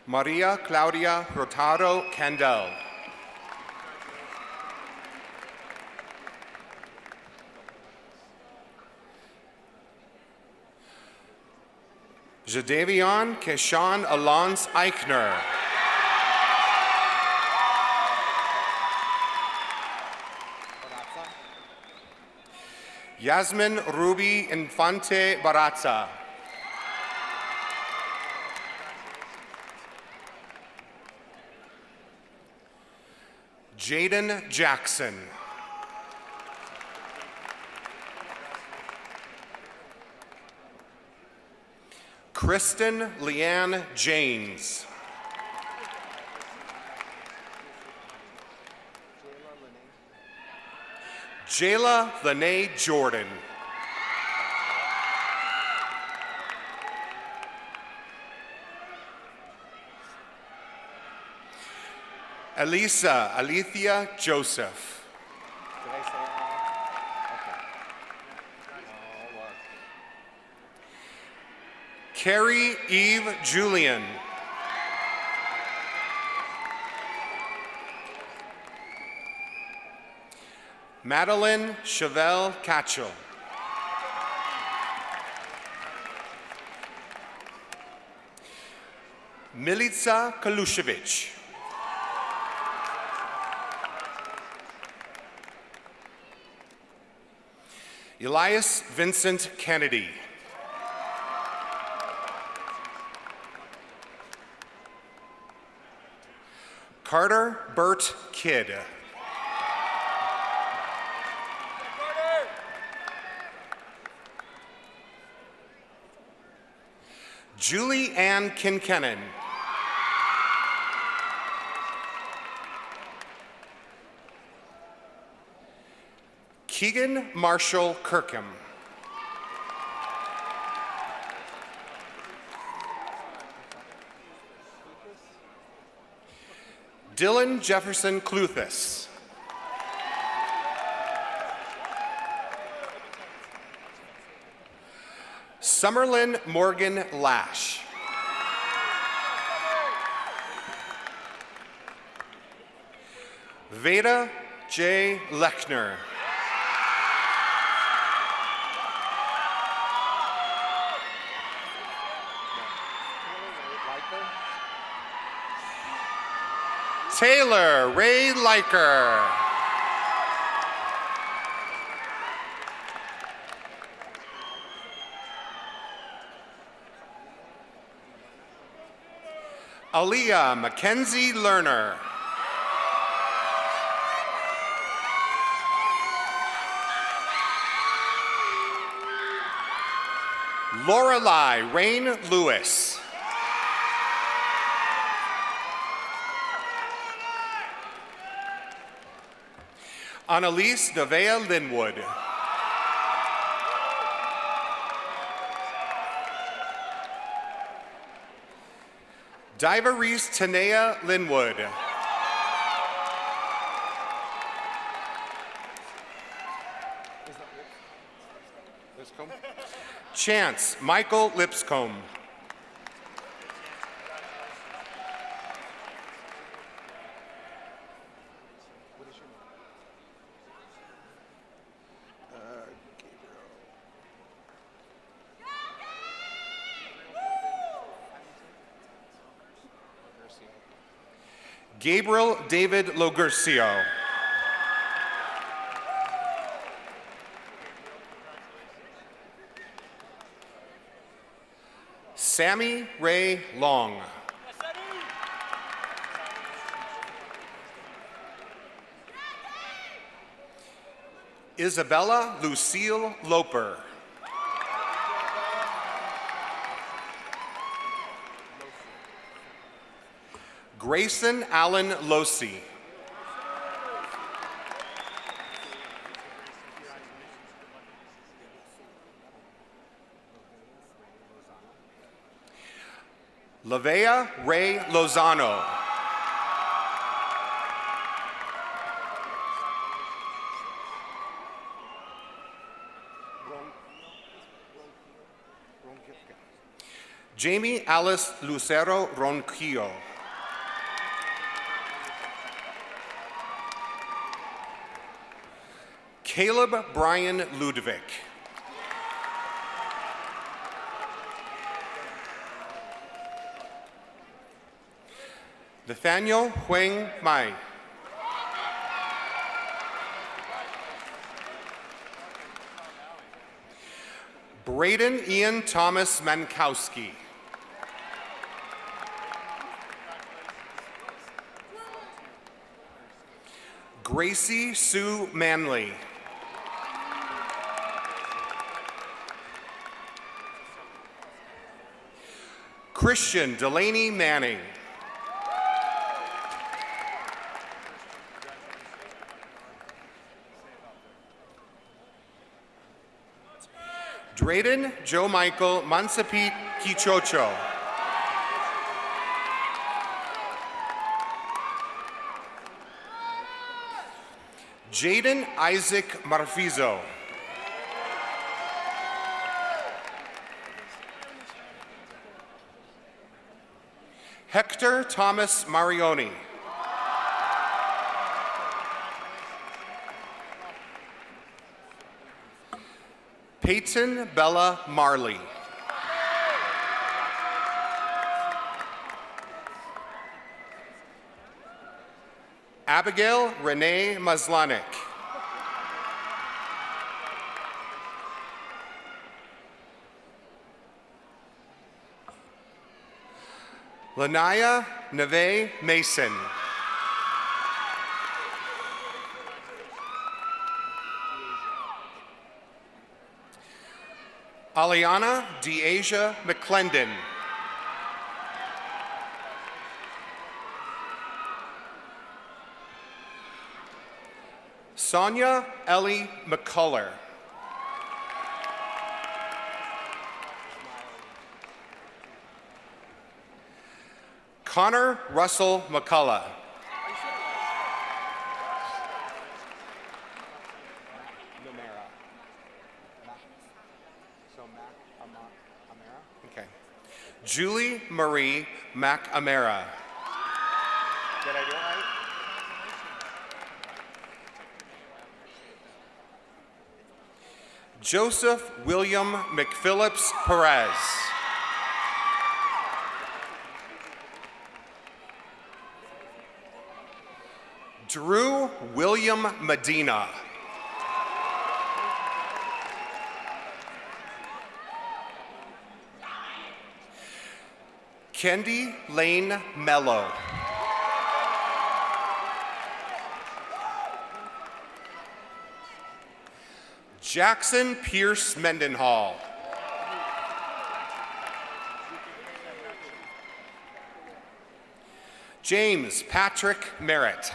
Maria Claudia Rotaro Candel. Jadavion Keshawn Alonso Eichner. Yasmin Ruby Infante Barazza. Jaden Jackson. Kristen Leanne Janes. Jayla Lene Jordan. Elisa Alethea Joseph. Did I say it wrong? Okay. Carrie Eve Julian. Madeline Chevelle Catchell. Milica Kalushevich. Elias Vincent Kennedy. Carter Burt Kidd. Julie Ann Kinkennan. Keegan Marshall Kirkham. Dylan Jefferson Cluthis. Summerlin Morgan Lash. Veda J. Lechner. Taylor Ray Liker. Aaliyah Mackenzie Lerner. Lorelei Rain Lewis. Annalise Nevea Linwood. Diva Reese Tanea Linwood. Lipscomb? Chance Michael Lipscomb. Gabriel David Logurcio. Sammy Ray Long. Isabella Lucille Loper. Grayson Allen Losi. Lavea Ray Lozano. Jamie Alice Lucero Ronquillo. Caleb Brian Ludwig. Nathaniel Huang Mai. Braden Ian Thomas Mankowski. Gracie Sue Manley. Christian Delaney Manning. Drayden Joe Michael Mansapit Kichocho. Jaden Isaac Marfizo. Hector Thomas Marioni. Peyton Bella Marley. Abigail Renee Maslanik. Lanaya Neve Mason. Aliana Deasia McClendon. Sonia Ellie McCuller. Connor Russell McCullough. Okay. Julie Marie McAmara. Did I do it right? Joseph William McPhillips Perez. Drew William Medina. Kendi Lane Mello. Jackson Pierce Mendenhall. James Patrick Merritt.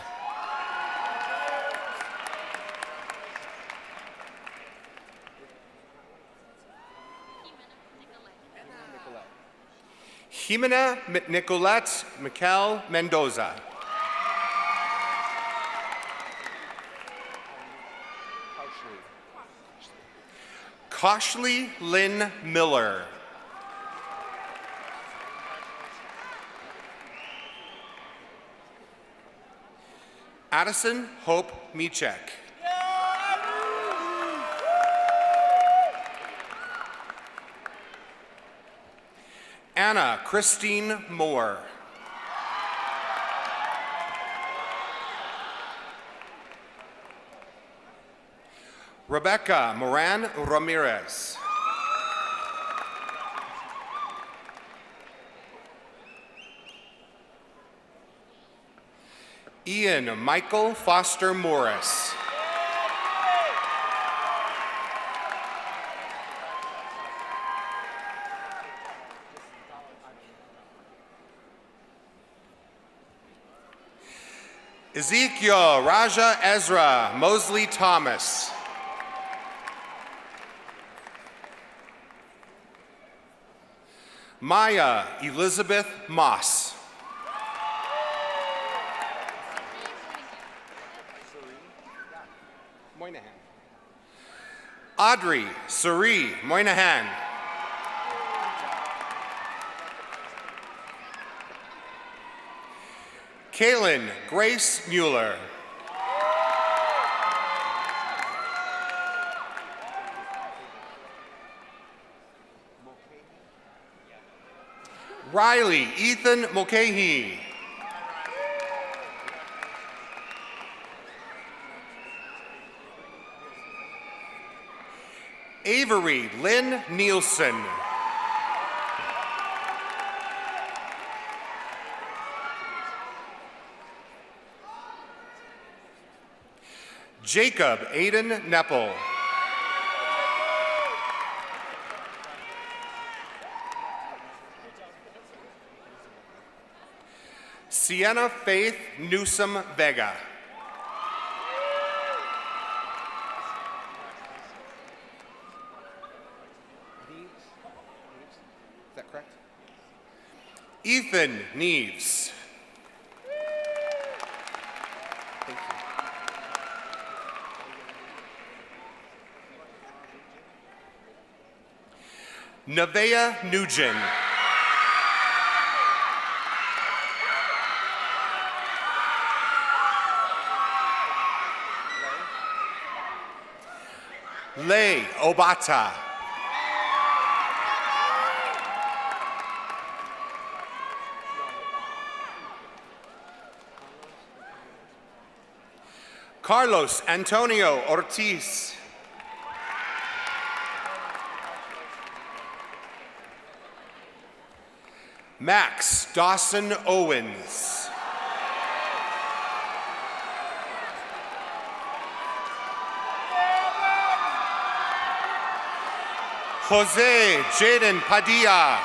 Jimena Nicolette Mikel Mendoza. Koshley Lynn Miller. Addison Hope Michek. Anna Christine Moore. Rebecca Moran Ramirez. Ian Michael Foster Morris. Ezekiel Raja Ezra Mosley Thomas. Maya Elizabeth Moss. Moynihan. Audrey Suri Moynihan. Kaylin Grace Mueller. Riley Ethan Mulcahy. Avery Lynn Nielsen. Jacob Aiden Neppel. Sienna Faith Newsom Vega. Is that correct? Ethan Neves. Thank you. Nevaeh Nugent. Lei Obata. Carlos Antonio Ortiz. Max Dawson Owens. Jose Jaden Padilla.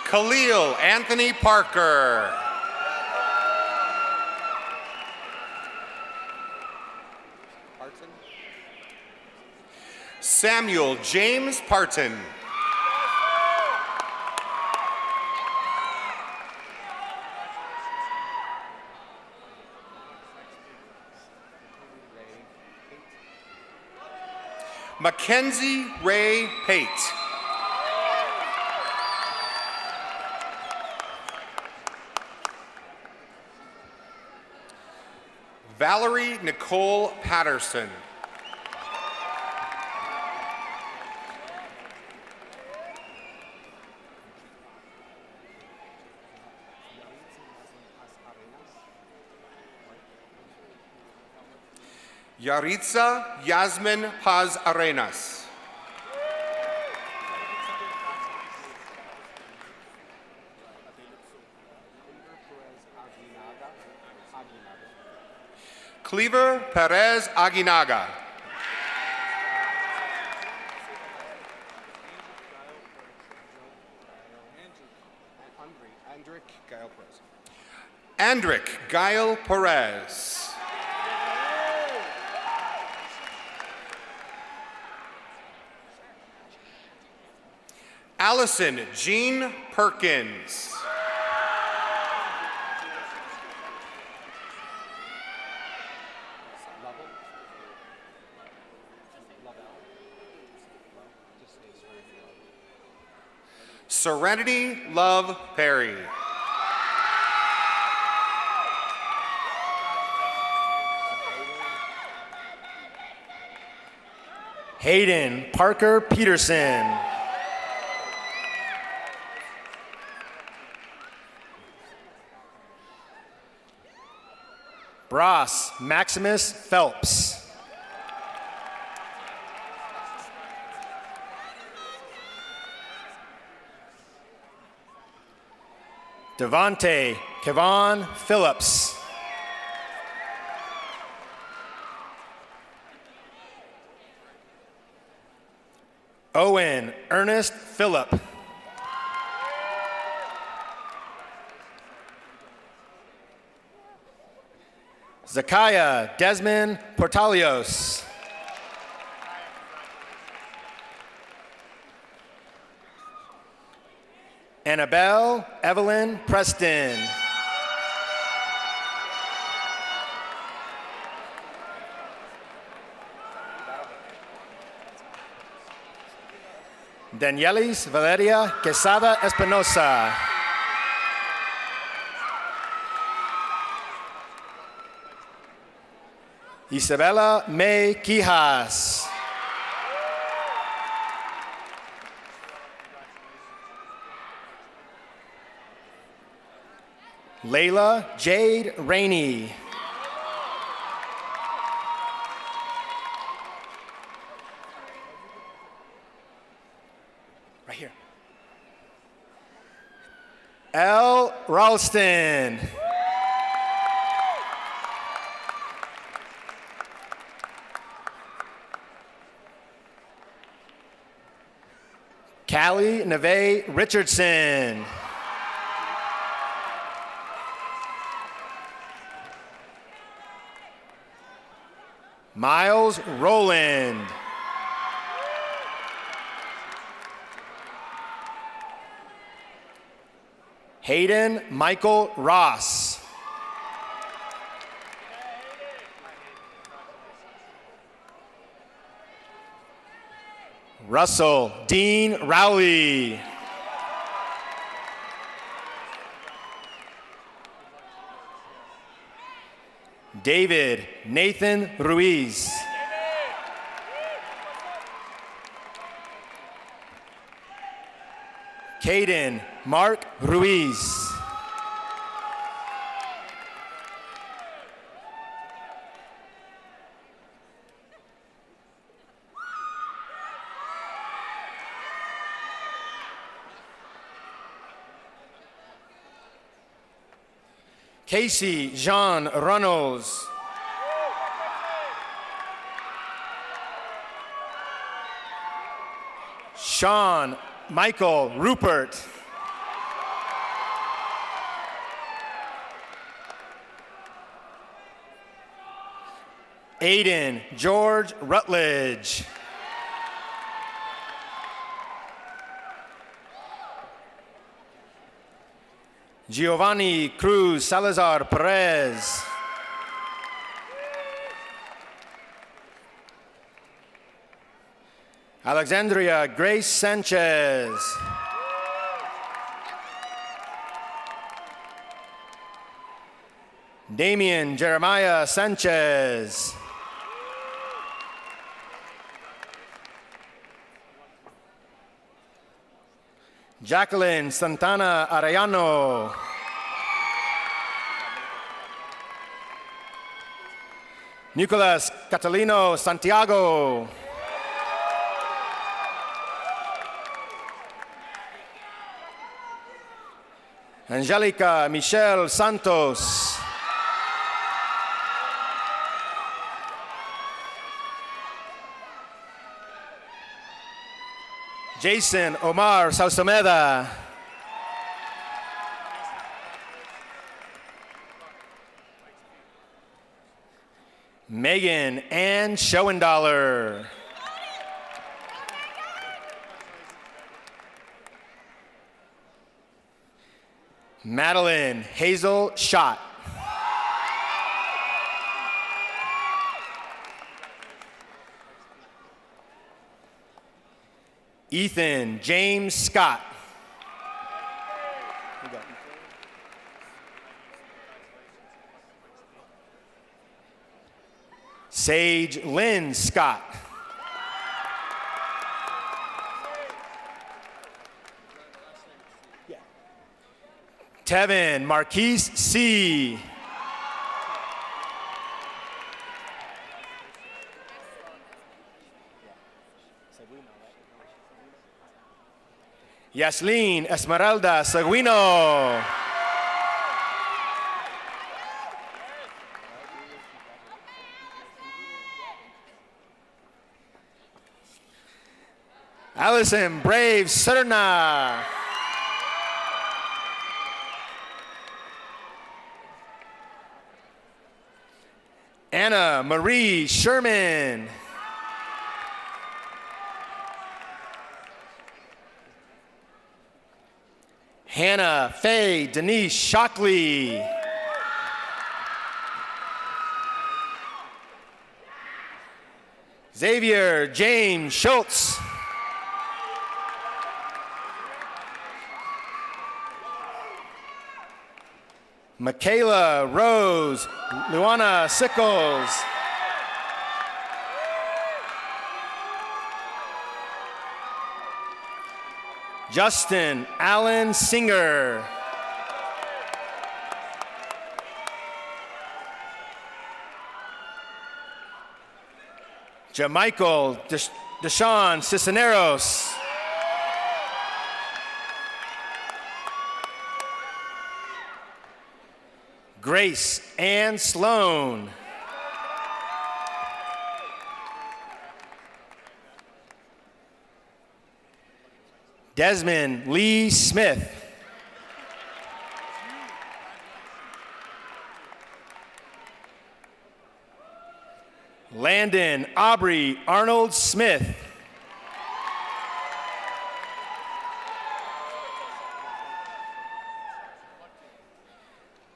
Khalil Anthony Parker. Samuel James Parton. Mackenzie Ray Pate. Valerie Nicole Patterson. Yaritza Yasmin Paz Arenas. Cleaver Perez Aguinaga. Andrick Gail Perez. Allison Jean Perkins. Serenity Love Perry. Hayden Parker Peterson. Bross Maximus Phelps. Devontae Kevon Phillips. Owen Ernest Phillip. Zakiah Desmond Portalios. Annabelle Evelyn Preston. Danielis Valeria Quesada Espinosa. Isabella May Quijas. Layla Jade Rainey. Right here. L. Ralston. Callie Neve Richardson. Miles Rowland. Hayden Michael Ross. Russell Dean Rowley. David Nathan Ruiz. Caden Mark Ruiz. Casey Jean Reynolds. Sean Michael Rupert. Aiden George Rutledge. Giovanni Cruz Salazar Perez. Alexandria Grace Sanchez. Damian Jeremiah Sanchez. Jacqueline Santana Arellano. Nicolas Catalino Santiago. Angelica Michelle Santos. Jason Omar Sausameda. Megan Ann Schoendaler. Madeline Hazel Schott. Ethan James Scott. Sage Lynn Scott. Tevin Marquise C. Yasleen Esmeralda Seguino. Allison Brave Serna. Anna Marie Sherman. Hannah Faye Denise Shockley. Xavier James Schultz. Michaela Rose Luana Sickles. Justin Allen Singer. Jamichael Deshawn Cisneros. Grace Ann Sloan. Desmond Lee Smith. Landon Aubrey Arnold Smith.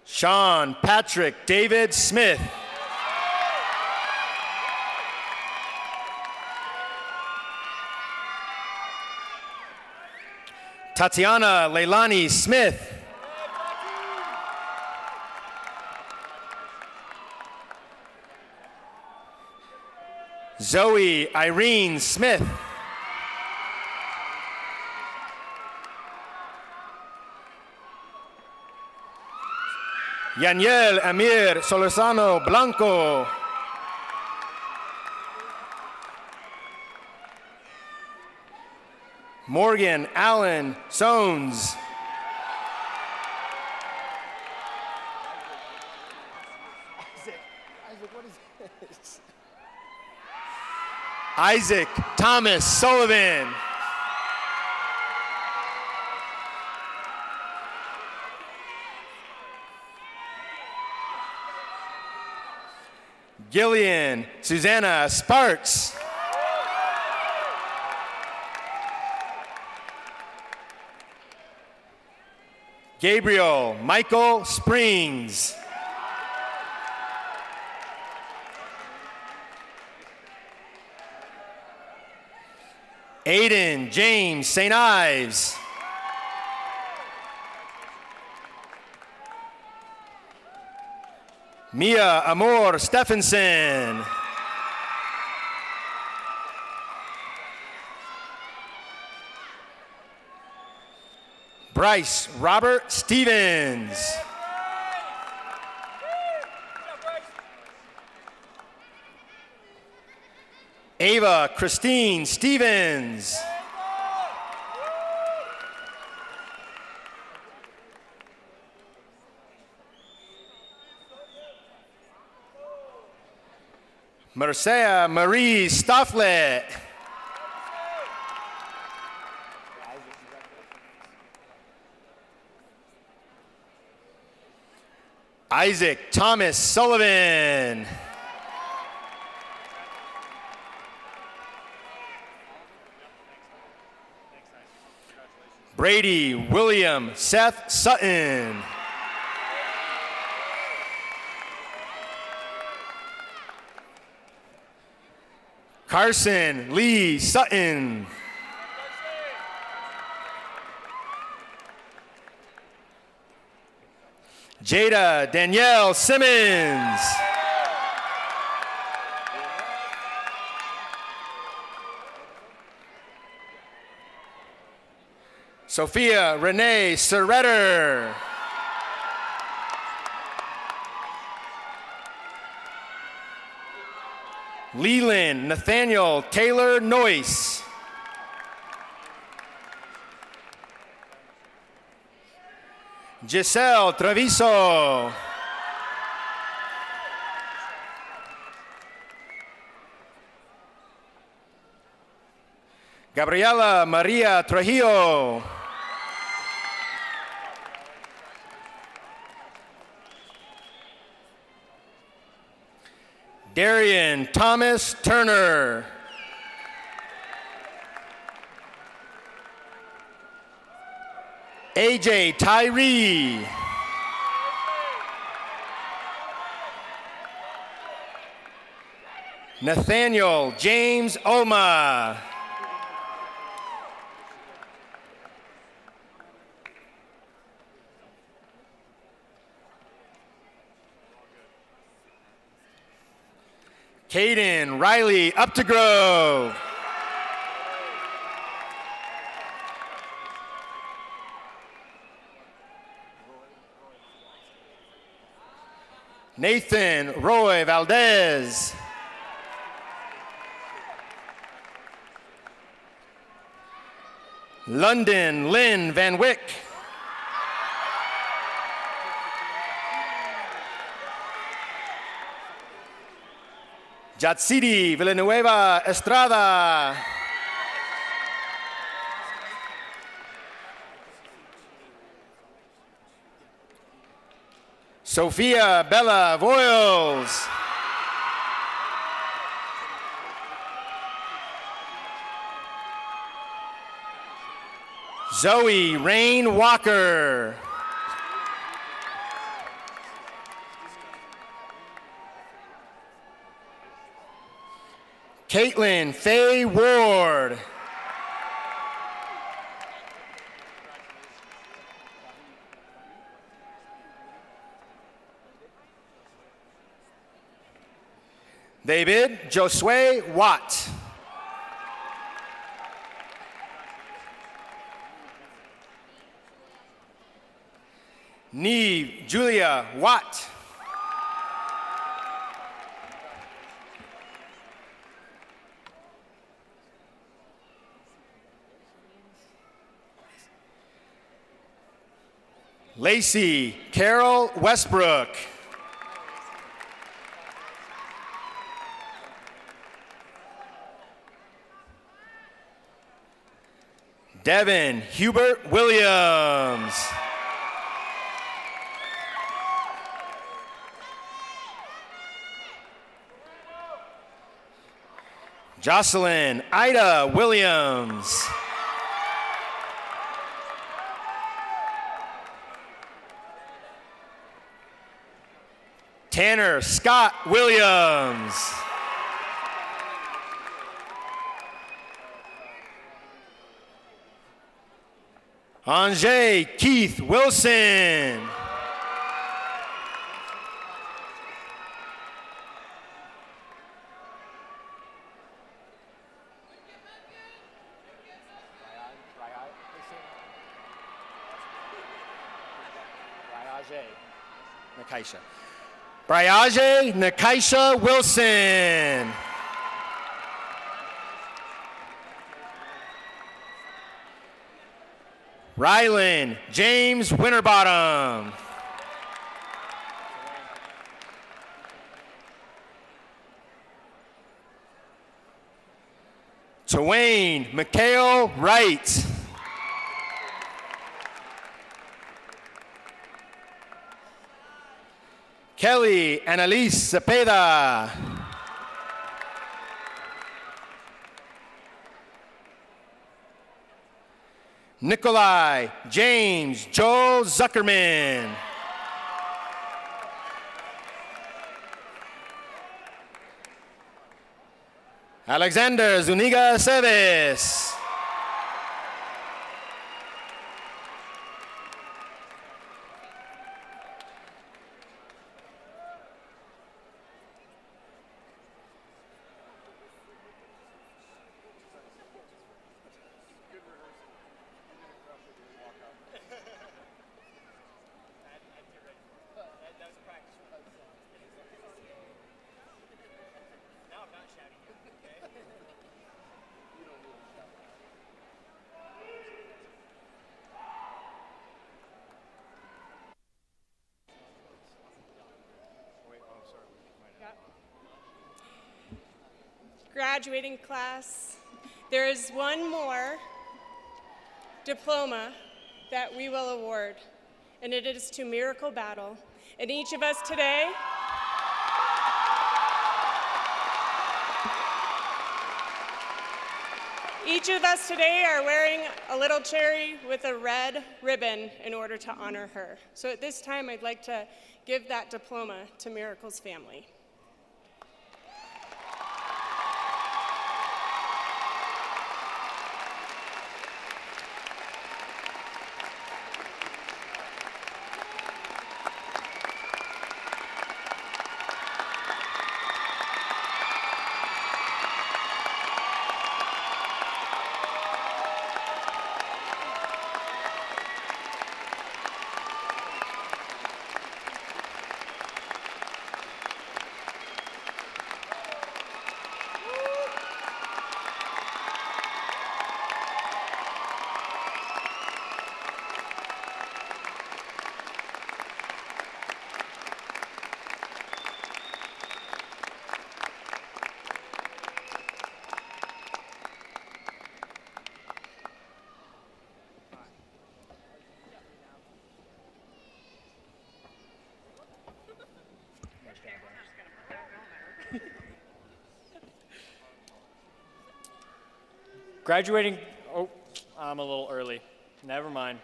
Sean Patrick David Smith. Tatiana Leilani Smith. Zoe Irene Smith. Yaniel Amir Solorzano Blanco. Morgan Allen Sones. Isaac Thomas Sullivan. Gillian Susanna Sparks. Gabriel Michael Springs. Aiden James St. Ives. Mia Amor Stephenson. Bryce Robert Stevens. Ava Christine Stevens. Marcia Marie Stofflet. Isaac Thomas Sullivan. Brady William Seth Sutton. Carson Lee Sutton. Jada Danielle Simmons. Sophia Renee Surretter. Leland Nathaniel Taylor Noyce. Giselle Treviso. Gabriela Maria Trujillo. Darian Thomas Turner. AJ Tyree. Nathaniel James Oma. Caden Riley Updegrove. Nathan Roy Valdez. London Lynn Van Wyck. Yatsidi Villanueva Estrada. Sophia Bella Voiles. Zoe Rain Walker. Caitlin Faye Ward. David Josue Watt. Neve Julia Watt. Lacey Carol Westbrook. Devin Hubert Williams. Jocelyn Ida Williams. Tanner Scott Williams. Anjay Keith Wilson. Briaje Nakaisha Wilson. Rylan James Winterbottom. Twain Mikhail Wright. Kelly Annalise Cepeda. Nikolai James Joel Zuckerman. Alexander Zuniga Seves. Graduating class, there is one more diploma that we will award, and it is to Miracle Battle. And each of us today are wearing a little cherry with a red ribbon in order to honor her. So at this time, I'd like to give that diploma to Miracle's family. Graduating, oh, I'm a little early. Never mind.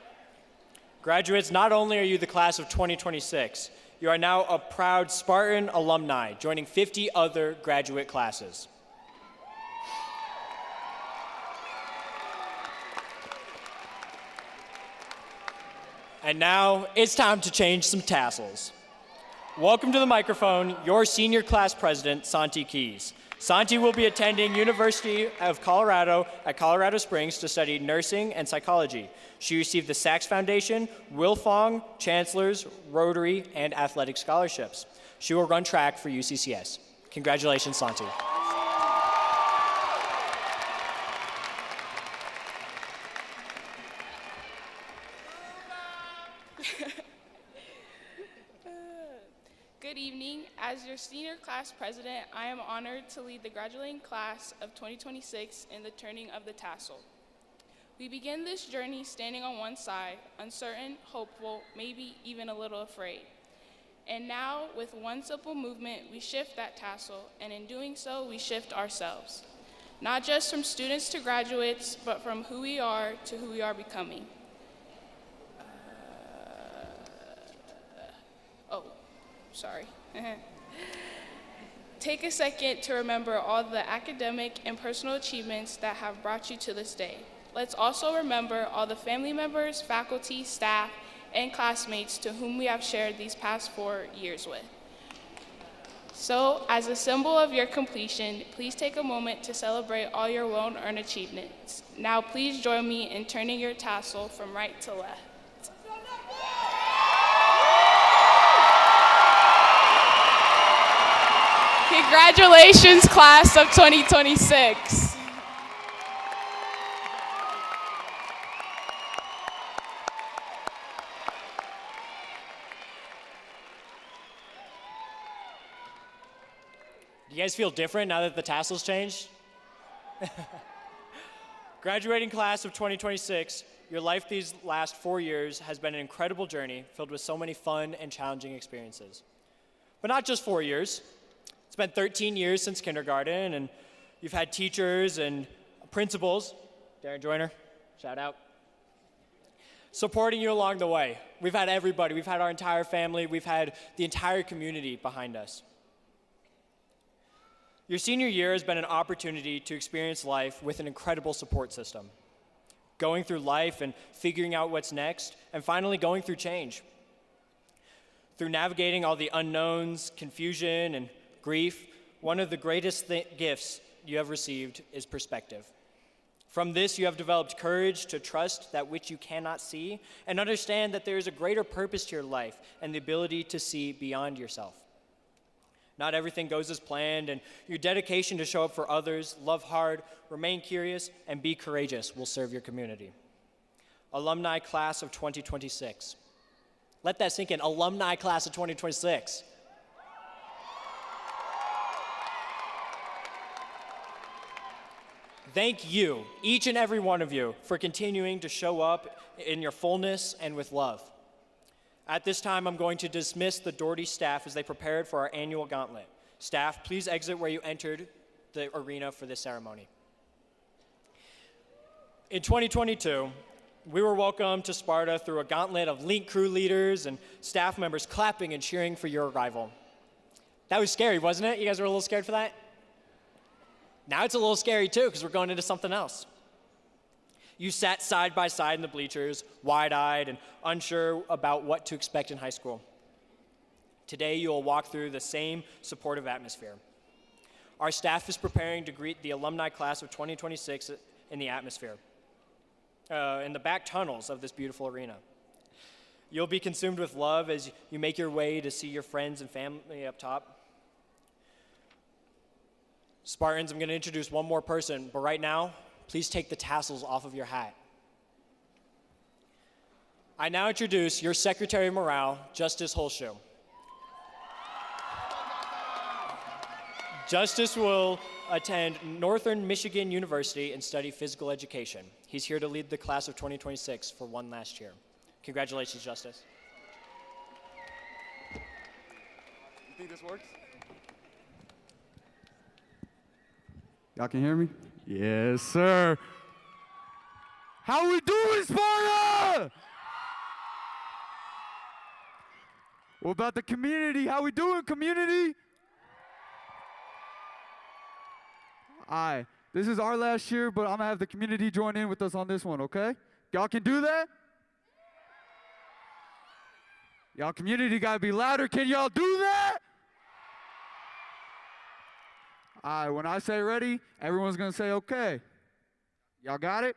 Graduates, not only are you the class of 2026, you are now a proud Spartan alumni, joining 50 other graduate classes. And now it's time to change some tassels. Welcome to the microphone, your senior class president, Santi Keys. Santi will be attending University of Colorado at Colorado Springs to study nursing and psychology. She received the Sachs Foundation, Wilfong, Chancellor's, Rotary, and athletic scholarships. She will run track for UCCS. Congratulations, Santi. Good evening. As your senior class president, I am honored to lead the graduating class of 2026 in the turning of the tassel. We begin this journey standing on one side, uncertain, hopeful, maybe even a little afraid. And now, with one simple movement, we shift that tassel, and in doing so, we shift ourselves. Not just from students to graduates, but from who we are to who we are becoming. Sorry. Take a second to remember all the academic and personal achievements that have brought you to this day. Let's also remember all the family members, faculty, staff, and classmates to whom we have shared these past 4 years with. So, as a symbol of your completion, please take a moment to celebrate all your well-earned achievements. Now, please join me in turning your tassel from right to left. Congratulations, class of 2026. Do you guys feel different now that the tassels changed? Graduating class of 2026, your life these last 4 years has been an incredible journey filled with so many fun and challenging experiences. But not just 4 years. It's been 13 years since kindergarten, and you've had teachers and principals, Darren Joyner, shout out, supporting you along the way. We've had everybody. We've had our entire family. We've had the entire community behind us. Your senior year has been an opportunity to experience life with an incredible support system. Going through life and figuring out what's next, and finally going through change. Through navigating all the unknowns, confusion, and grief, one of the greatest gifts you have received is perspective. From this, you have developed courage to trust that which you cannot see and understand that there is a greater purpose to your life and the ability to see beyond yourself. Not everything goes as planned, and your dedication to show up for others, love hard, remain curious, and be courageous will serve your community. Alumni class of 2026. Let that sink in. Alumni class of 2026. Thank you, each and every one of you, for continuing to show up in your fullness and with love. At this time, I'm going to dismiss the Doherty staff as they prepared for our annual gauntlet. Staff, please exit where you entered the arena for this ceremony. In 2022, we were welcomed to Sparta through a gauntlet of Link crew leaders and staff members clapping and cheering for your arrival. That was scary, wasn't it? You guys were a little scared for that? Now it's a little scary too, because we're going into something else. You sat side by side in the bleachers, wide-eyed and unsure about what to expect in high school. Today, you will walk through the same supportive atmosphere. Our staff is preparing to greet the alumni class of 2026 in the atmosphere, in the back tunnels of this beautiful arena. You'll be consumed with love as you make your way to see your friends and family up top. Spartans, I'm going to introduce one more person, but right now, please take the tassels off of your hat. I now introduce your Secretary of Morale, Justice Holshoe. Justice will attend Northern Michigan University and study physical education. He's here to lead the class of 2026 for one last year. Congratulations, Justice. You think this works? Y'all can hear me? Yes, sir. How we doing, Sparta? What about the community? How we doing, community? All right, this is our last year, but I'm gonna have the community join in with us on this one, okay? Y'all can do that? Y'all community gotta be louder. Can y'all do that? All right, when I say ready, everyone's gonna say okay. Y'all got it?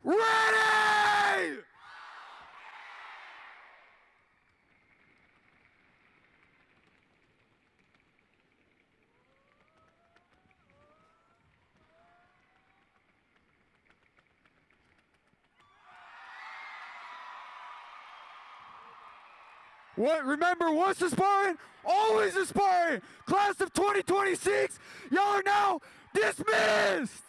Ready! What? Remember, once aspiring, always aspiring. Class of 2026, y'all are now dismissed.